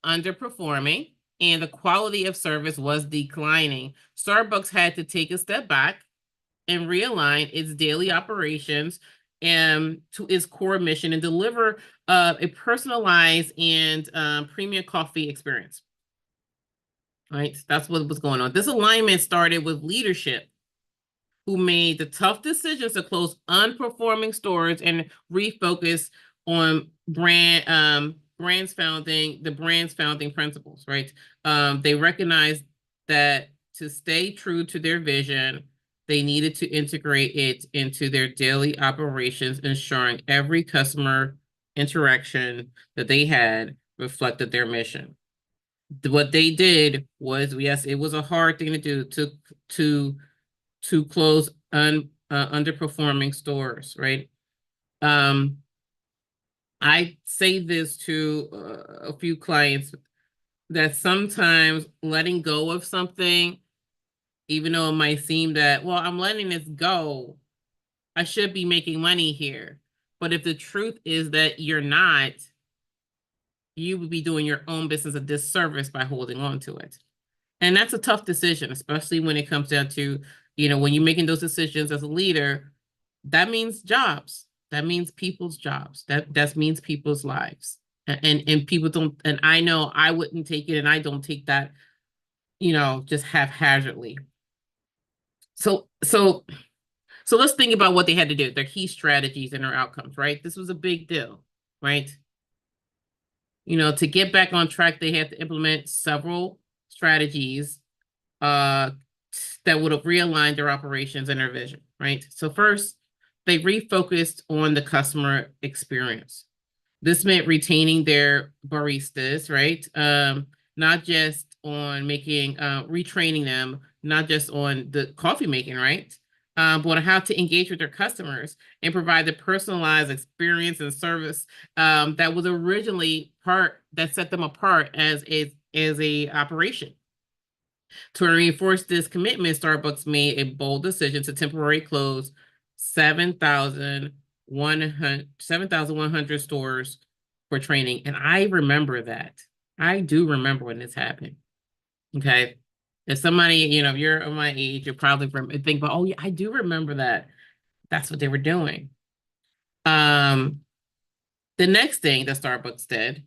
underperforming and the quality of service was declining. Starbucks had to take a step back and realign its daily operations to its core mission and deliver a personalized and premium coffee experience. Right, that's what was going on. This alignment started with leadership, who made the tough decisions to close unperforming stores and refocus on brand's founding principles. Right, they recognized that to stay true to their vision, they needed to integrate it into their daily operations, ensuring every customer interaction that they had reflected their mission. What they did was, yes, it was a hard thing to do, to close underperforming stores, right? I say this to a few clients, that sometimes letting go of something, even though it might seem that, well, I'm letting this go, I should be making money here. But if the truth is that you're not, you would be doing your own business a disservice by holding on to it. And that's a tough decision, especially when it comes down to, when you're making those decisions as a leader, that means jobs. That means people's jobs. That means people's lives. And people don't, and I know I wouldn't take it, and I don't take that, just haphazardly. So let's think about what they had to do, their key strategies and their outcomes, right? This was a big deal, right? To get back on track, they had to implement several strategies that would have realigned their operations and their vision, right? So first, they refocused on the customer experience. This meant retaining their baristas, right? Not just on retraining them, not just on the coffee making, right? But on how to engage with their customers and provide the personalized experience and service that was originally that set them apart as a operation. To reinforce this commitment, Starbucks made a bold decision to temporarily close 7,100 stores for training. And I remember that. I do remember when this happened. Okay. If somebody, if you're of my age, you probably think, but oh yeah, I do remember that. That's what they were doing. Um, the next thing that Starbucks did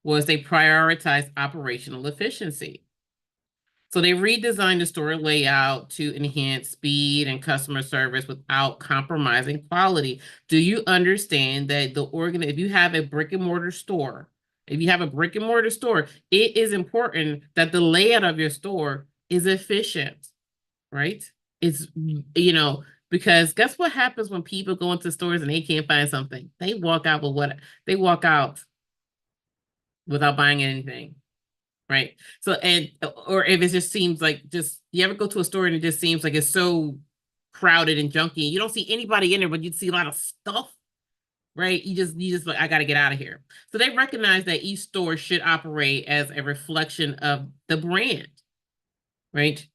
was they prioritized operational efficiency. So they redesigned the store layout to enhance speed and customer service without compromising quality. Do you understand that if you have a brick and mortar store, it is important that the layout of your store is efficient, right? It's, because guess what happens when people go into stores and they can't find something? They walk out without buying anything. Right. So, or if it just seems like you ever go to a store and it just seems like it's so crowded and junky, you don't see anybody in there, but you see a lot of stuff, right? You just like, I got to get out of here. So they recognize that each store should operate as a reflection of the brand, right?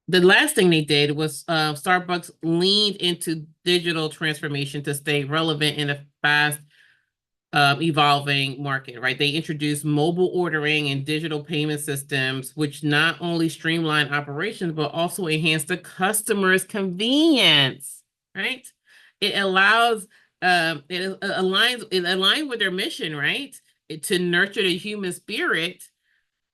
The last thing they did was Starbucks leaned into digital transformation to stay relevant in a fast evolving market, right? They introduced mobile ordering and digital payment systems, which not only streamline operations, but also enhance the customer's convenience, right? It allows, it aligns with their mission, right? To nurture the human spirit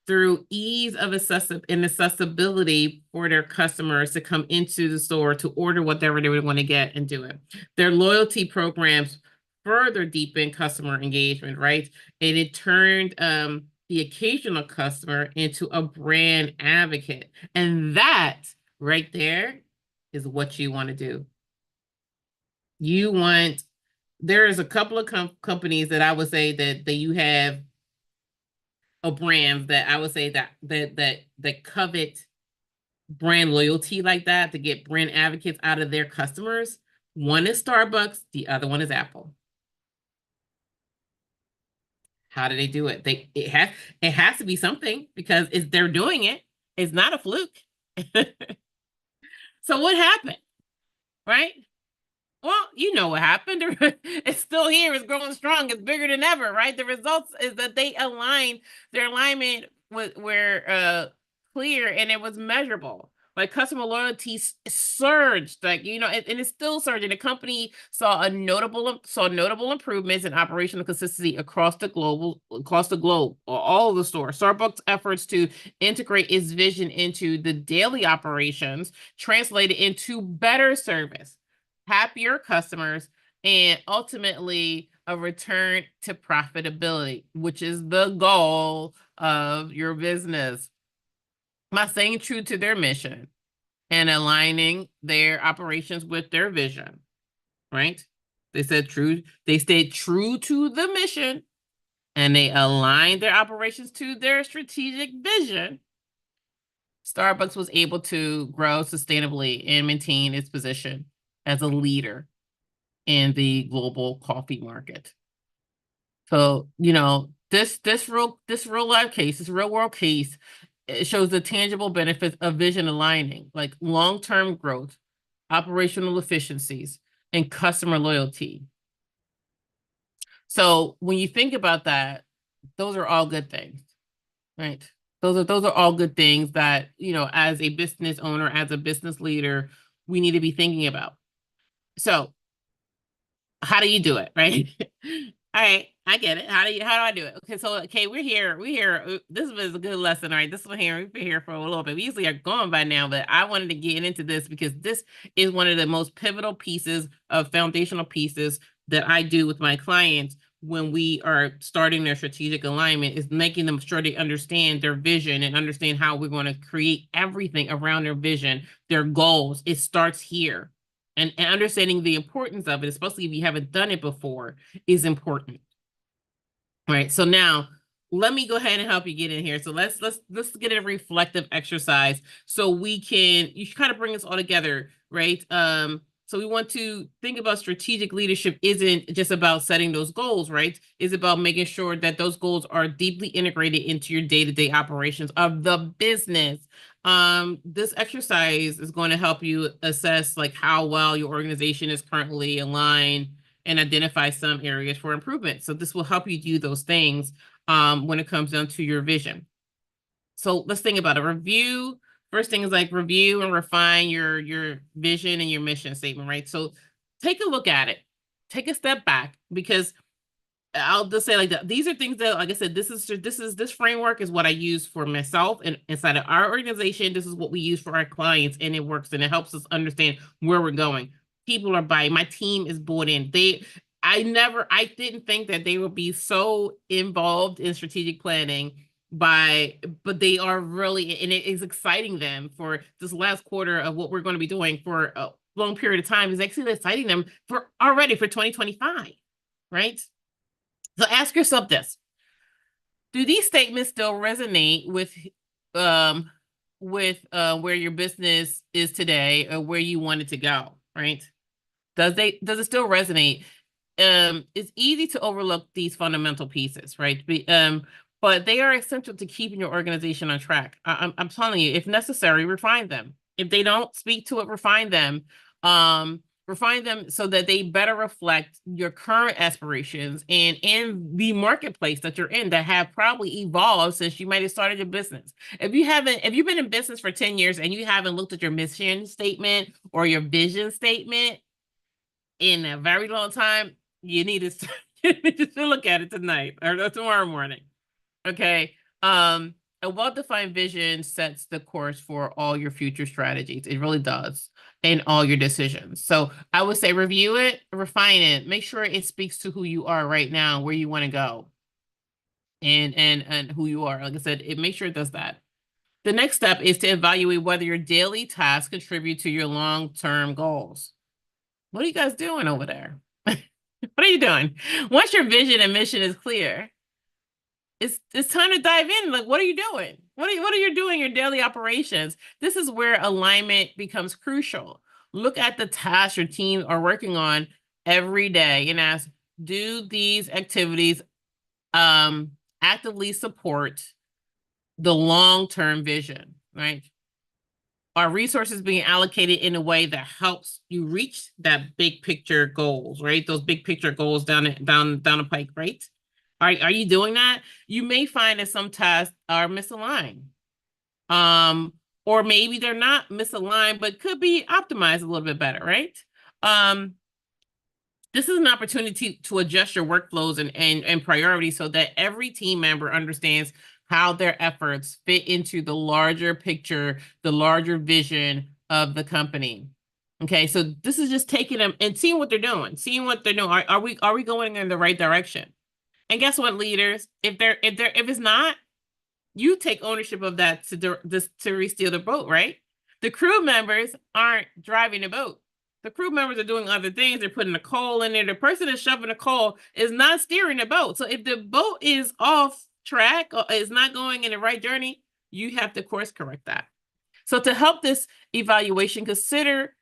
through ease of accessibility for their customers to come into the store to order whatever they would want to get and do it. Their loyalty programs further deepen customer engagement, right? And it turned the occasional customer into a brand advocate. And that right there is what you want to do. There is a couple of companies that I would say that you have a brand that I would say that covet brand loyalty like that to get brand advocates out of their customers. One is Starbucks, the other one is Apple. How do they do it? It has to be something because they're doing it. It's not a fluke. So what happened? Right? Well, you know what happened. It's still here. It's growing strong. It's bigger than ever, right? The results is that their alignment were clear and it was measurable. Like customer loyalty surged, and it's still surging. The company saw notable improvements in operational consistency across the globe, or all of the stores. Starbucks' efforts to integrate its vision into the daily operations translated into better service, happier customers, and ultimately a return to profitability, which is the goal of your business. By staying true to their mission and aligning their operations with their vision, right? They stayed true to the mission and they aligned their operations to their strategic vision. Starbucks was able to grow sustainably and maintain its position as a leader in the global coffee market. So, this real life case, this real world case, it shows the tangible benefits of vision aligning, like long-term growth, operational efficiencies, and customer loyalty. So when you think about that, those are all good things, right? Those are all good things that, as a business owner, as a business leader, we need to be thinking about. So how do you do it, right? All right, I get it. How do I do it? Okay, we're here. This was a good lesson. All right, we've been here for a little bit. We usually are gone by now, but I wanted to get into this because this is one of the most pivotal pieces of foundational pieces that I do with my clients when we are starting their strategic alignment, is making them sure they understand their vision and understand how we're going to create everything around their vision, their goals. It starts here. And understanding the importance of it, especially if you haven't done it before, is important. All right. So now let me go ahead and help you get in here. So let's get a reflective exercise so you kind of bring us all together, right? So we want to think about strategic leadership isn't just about setting those goals, right? It's about making sure that those goals are deeply integrated into your day-to-day operations of the business. This exercise is going to help you assess like how well your organization is currently aligned and identify some areas for improvement. So this will help you do those things when it comes down to your vision. So let's think about a review. First thing is like review and refine your vision and your mission statement, right? So take a look at it. Take a step back, because I'll just say like that. These are things that, like I said, this framework is what I use for myself and inside of our organization. This is what we use for our clients, and it works and it helps us understand where we're going. People are buying. My team is bought in. I didn't think that they would be so involved in strategic planning but they are really, and it is exciting them for this last quarter of what we're going to be doing for a long period of time is actually exciting them for already for 2025, right? So ask yourself this: do these statements still resonate um with where your business is today or where you want it to go, right? Does it still resonate? It's easy to overlook these fundamental pieces, right? But they are essential to keeping your organization on track. I'm telling you, if necessary, refine them. If they don't speak to it, refine them. Refine them so that they better reflect your current aspirations and in the marketplace that you're in that have probably evolved since you might have started your business. If you've been in business for 10 years and you haven't looked at your mission statement or your vision statement in a very long time, you need to you need to look at it tonight or tomorrow morning. Okay. A well-defined vision sets the course for all your future strategies. It really does. And all your decisions. So I would say review it, refine it, make sure it speaks to who you are right now, where you want to go, and who you are. Like I said, it make sure it does that. The next step is to evaluate whether your daily tasks contribute to your long-term goals. What are you guys doing over there? What are you doing? Once your vision and mission is clear, it's time to dive in. Like, what are you doing? What are you doing in your daily operations? This is where alignment becomes crucial. Look at the tasks your team are working on every day and ask, do these activities actively support the long-term vision, right? Are resources being allocated in a way that helps you reach that big picture goals, right? Those big picture goals down the pike, right? Are you doing that? You may find that some tasks are misaligned. Or maybe they're not misaligned, but could be optimized a little bit better, right? This is an opportunity to adjust your workflows and priorities so that every team member understands how their efforts fit into the larger picture, the larger vision of the company. Okay, so this is just taking them and seeing what they're doing, Are we going in the right direction? And guess what, leaders? If it's not, you take ownership of that to re-steal the boat, right? The crew members aren't driving the boat. The crew members are doing other things. They're putting the coal in there. The person that's shoving the coal is not steering the boat. So if the boat is off track or is not going in the right journey, you have to course correct that. So to help this evaluation, consider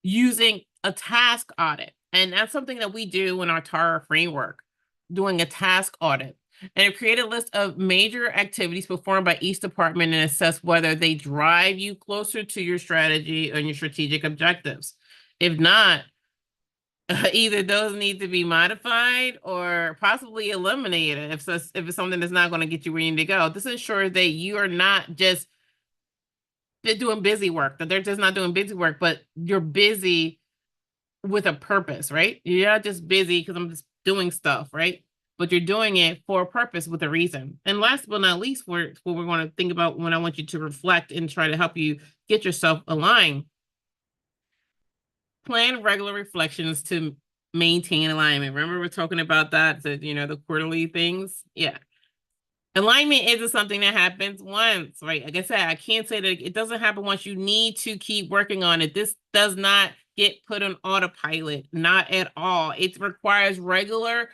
using a task audit. And that's something that we do in our TARA framework, doing a task audit. And create a list of major activities performed by each department and assess whether they drive you closer to your strategy and your strategic objectives. If not, either those need to be modified or possibly eliminated if it's something that's not going to get you where you need to go. This ensures that you are not just doing busy work, that they're just not doing busy work, but you're busy with a purpose, right? You're not just busy because I'm just doing stuff, right? But you're doing it for a purpose with a reason. And last but not least, what we're going to think about when I want you to reflect and try to help you get yourself aligned. Plan regular reflections to maintain alignment. Remember, we're talking about that, the quarterly things. Yeah. Alignment isn't something that happens once, right? Like I said, I can't say that it doesn't happen once. You need to keep working on it. This does not get put on autopilot, not at all. It requires regular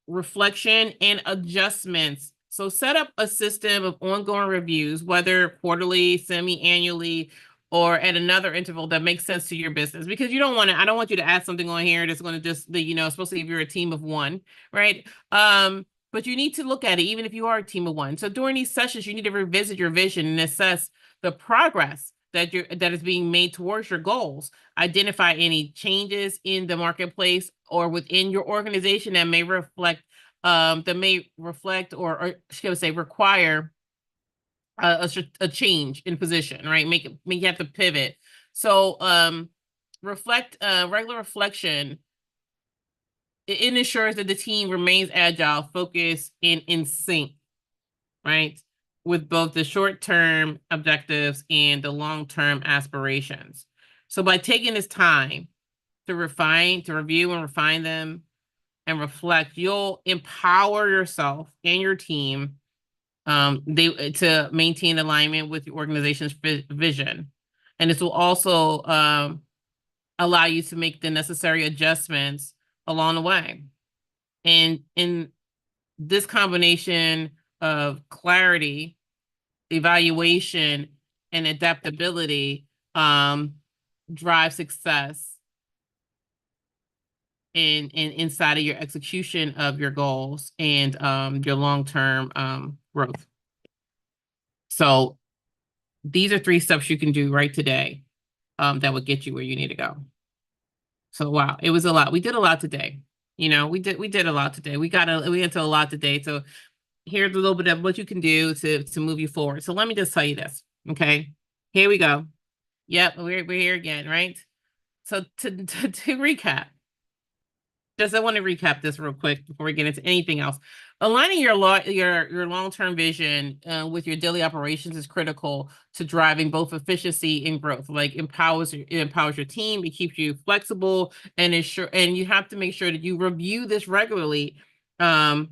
reflection and adjustments. So set up a system of ongoing reviews, whether quarterly, semi-annually, or at another interval that makes sense to your business, because I don't want you to add something on here that's going to just, especially if you're a team of one, right? But you need to look at it, even if you are a team of one. So during these sessions, you need to revisit your vision and assess the progress that is being made towards your goals. Identify any changes in the marketplace or within your organization that may reflect or should I say require a change in position, right? Make you have to pivot. So regular reflection, it ensures that the team remains agile, focused, and in sync, right? With both the short-term objectives and the long-term aspirations. So by taking this time to review and refine them and reflect, you'll empower yourself and your team to maintain alignment with the organization's vision. And this will also allow you to make the necessary adjustments along the way. And in this combination of clarity, evaluation, and adaptability drive success inside of your execution of your goals and your long-term growth. So these are 3 steps you can do right today that would get you where you need to go. So wow, it was a lot. We did a lot today. We did a lot today. We into a lot today. So here's a little bit of what you can do to move you forward. So let me just tell you this. Okay, here we go. Yep, we're here again, right? So to recap, I want to recap this real quick before we get into anything else. Aligning your long-term vision with your daily operations is critical to driving both efficiency and growth. Like it empowers your team, it keeps you flexible, and you have to make sure that you review this regularly. You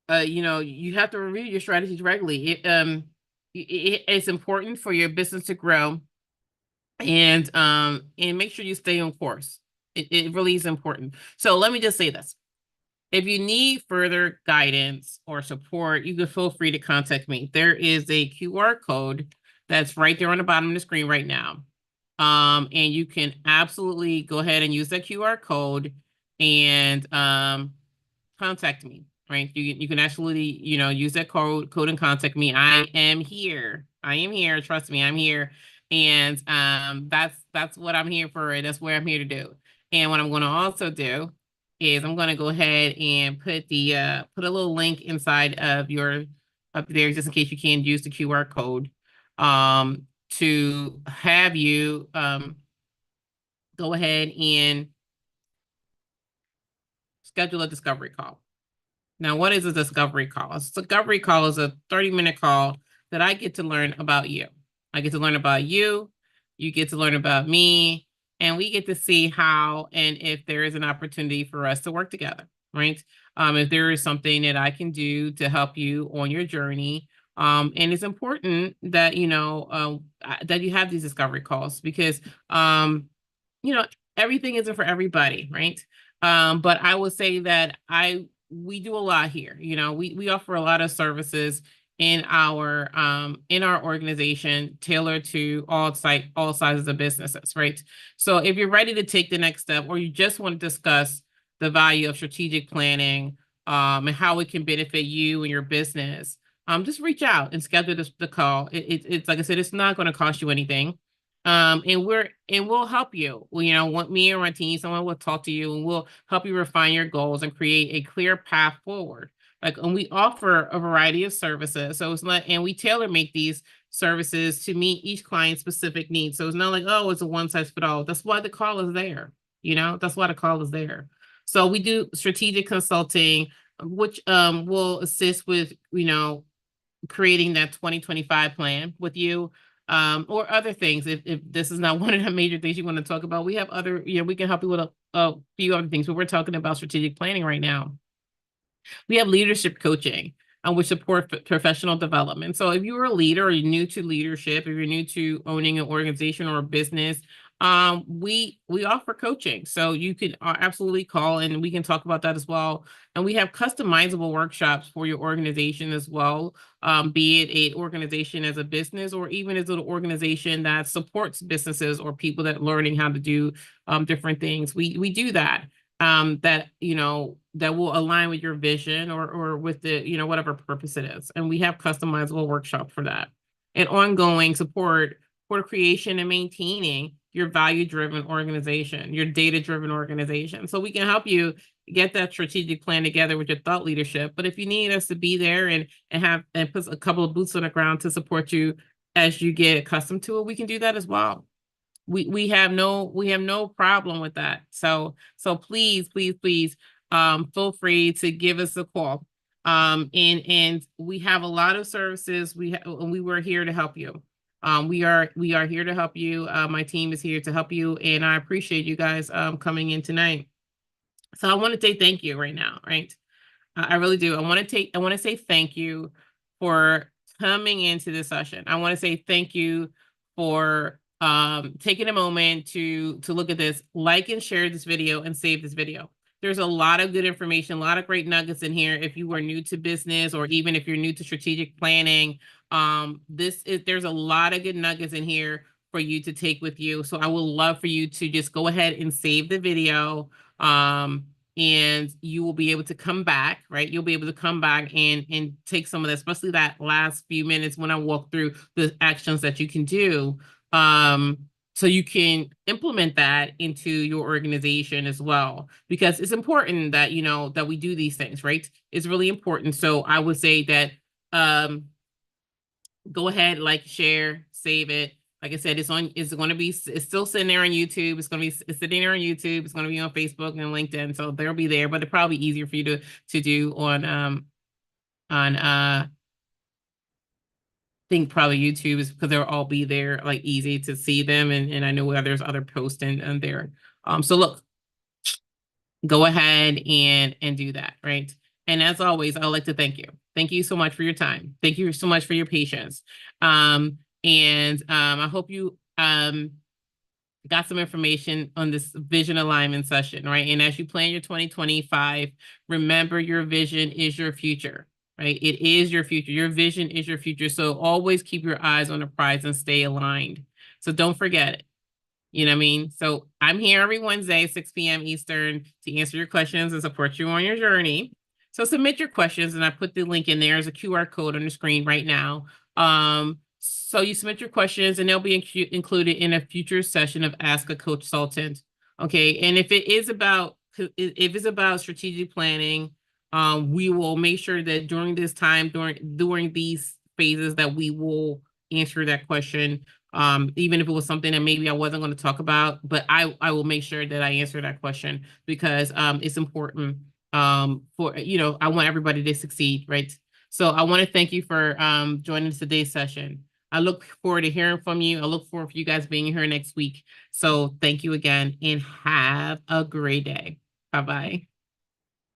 have to review your strategies regularly. It's important for your business to grow, and make sure you stay on course. It really is important. So let me just say this. If you need further guidance or support, you can feel free to contact me. There is a QR code that's right there on the bottom of the screen right now. And you can absolutely go ahead and use that QR code and contact me, right? You can actually, use that code and contact me. I am here. Trust me, I'm here. And that's what I'm here for. And that's what I'm here to do. And what I'm going to also do is I'm going to go ahead and put a little link inside of your up there, just in case you can't use the QR code, to have you go ahead and schedule a discovery call. Now, what is a discovery call? A discovery call is a 30-minute call that I get to learn about you. I get to learn about you. You get to learn about me. And we get to see how and if there is an opportunity for us to work together, right? If there is something that I can do to help you on your journey. And it's important that, that you have these discovery calls because, everything isn't for everybody, right? But I will say that we do a lot here. We offer a lot of services in our organization tailored to all sizes of businesses, right? So if you're ready to take the next step, or you just want to discuss the value of strategic planning and how it can benefit you and your business, just reach out and schedule the call. It's like I said, it's not going to cost you anything. And we'll help you. Want me or my team, someone will talk to you and we'll help you refine your goals and create a clear path forward. And we offer a variety of services. So it's not, and we tailor make these services to meet each client's specific needs. So it's not like, oh, it's a one size fit all. That's why the call is there. That's why the call is there. So we do strategic consulting, which will assist with, creating that 2025 plan with you. Or other things. If this is not one of the major things you want to talk about, we have other, we can help you with a few other things, but we're talking about strategic planning right now. We have leadership coaching, which support professional development. So if you're a leader or you're new to leadership, if you're new to owning an organization or a business, We offer coaching, so you can absolutely call and we can talk about that as well. And we have customizable workshops for your organization as well, be it an organization as a business or even as an organization that supports businesses or people that learning how to do different things. We do that. That that will align with your vision or with the whatever purpose it is, and we have customizable workshop for that, and ongoing support for creation and maintaining your value-driven organization, your data-driven organization. So we can help you get that strategic plan together with your thought leadership. But if you need us to be there and put a couple of boots on the ground to support you as you get accustomed to it, we can do that as well. We have no problem with that. So please feel free to give us a call. And we have a lot of services. We were here to help you. We are here to help you. My team is here to help you, and I appreciate you guys coming in tonight. So I want to say thank you right now, right? I really do. I want to say thank you for coming into this session. I want to say thank you for taking a moment to look at this, like and share this video and save this video. There's a lot of good information, a lot of great nuggets in here. If you are new to business or even if you're new to strategic planning, there's a lot of good nuggets in here for you to take with you. So I would love for you to just go ahead and save the video. And you will be able to come back, right? You'll be able to come back and take some of that, especially that last few minutes when I walk through the actions that you can do. So you can implement that into your organization as well, because it's important that, that we do these things, right? It's really important. So I would say that, go ahead, like, share, save it. Like I said, it's still sitting there on YouTube. It's sitting there on YouTube. It's going to be on Facebook and LinkedIn. So they'll be there, but it'll probably be easier for you to do on think probably YouTube is because they'll all be there, like easy to see them. And I know there's other posts in there. So look, go ahead and do that, right? And as always, I'd like to thank you. Thank you so much for your time. Thank you so much for your patience. I hope you got some information on this vision alignment session, right? And as you plan your 2025, remember your vision is your future, right? It is your future. Your vision is your future. So always keep your eyes on the prize and stay aligned. So don't forget it. You know what I mean? So I'm here every Wednesday, 6 p.m. Eastern, to answer your questions and support you on your journey. So submit your questions, and I put the link in there as a QR code on the screen right now. So you submit your questions, and they'll be included in a future session of Ask a Coach-sultant. Okay, and if it's about strategic planning, we will make sure that during this time, during these phases, that we will answer that question. Even if it was something that maybe I wasn't going to talk about, but I will make sure that I answer that question because it's important for, I want everybody to succeed, right? So I want to thank you for joining today's session. I look forward to hearing from you. I look forward for you guys being here next week. So thank you again and have a great day. Bye-bye.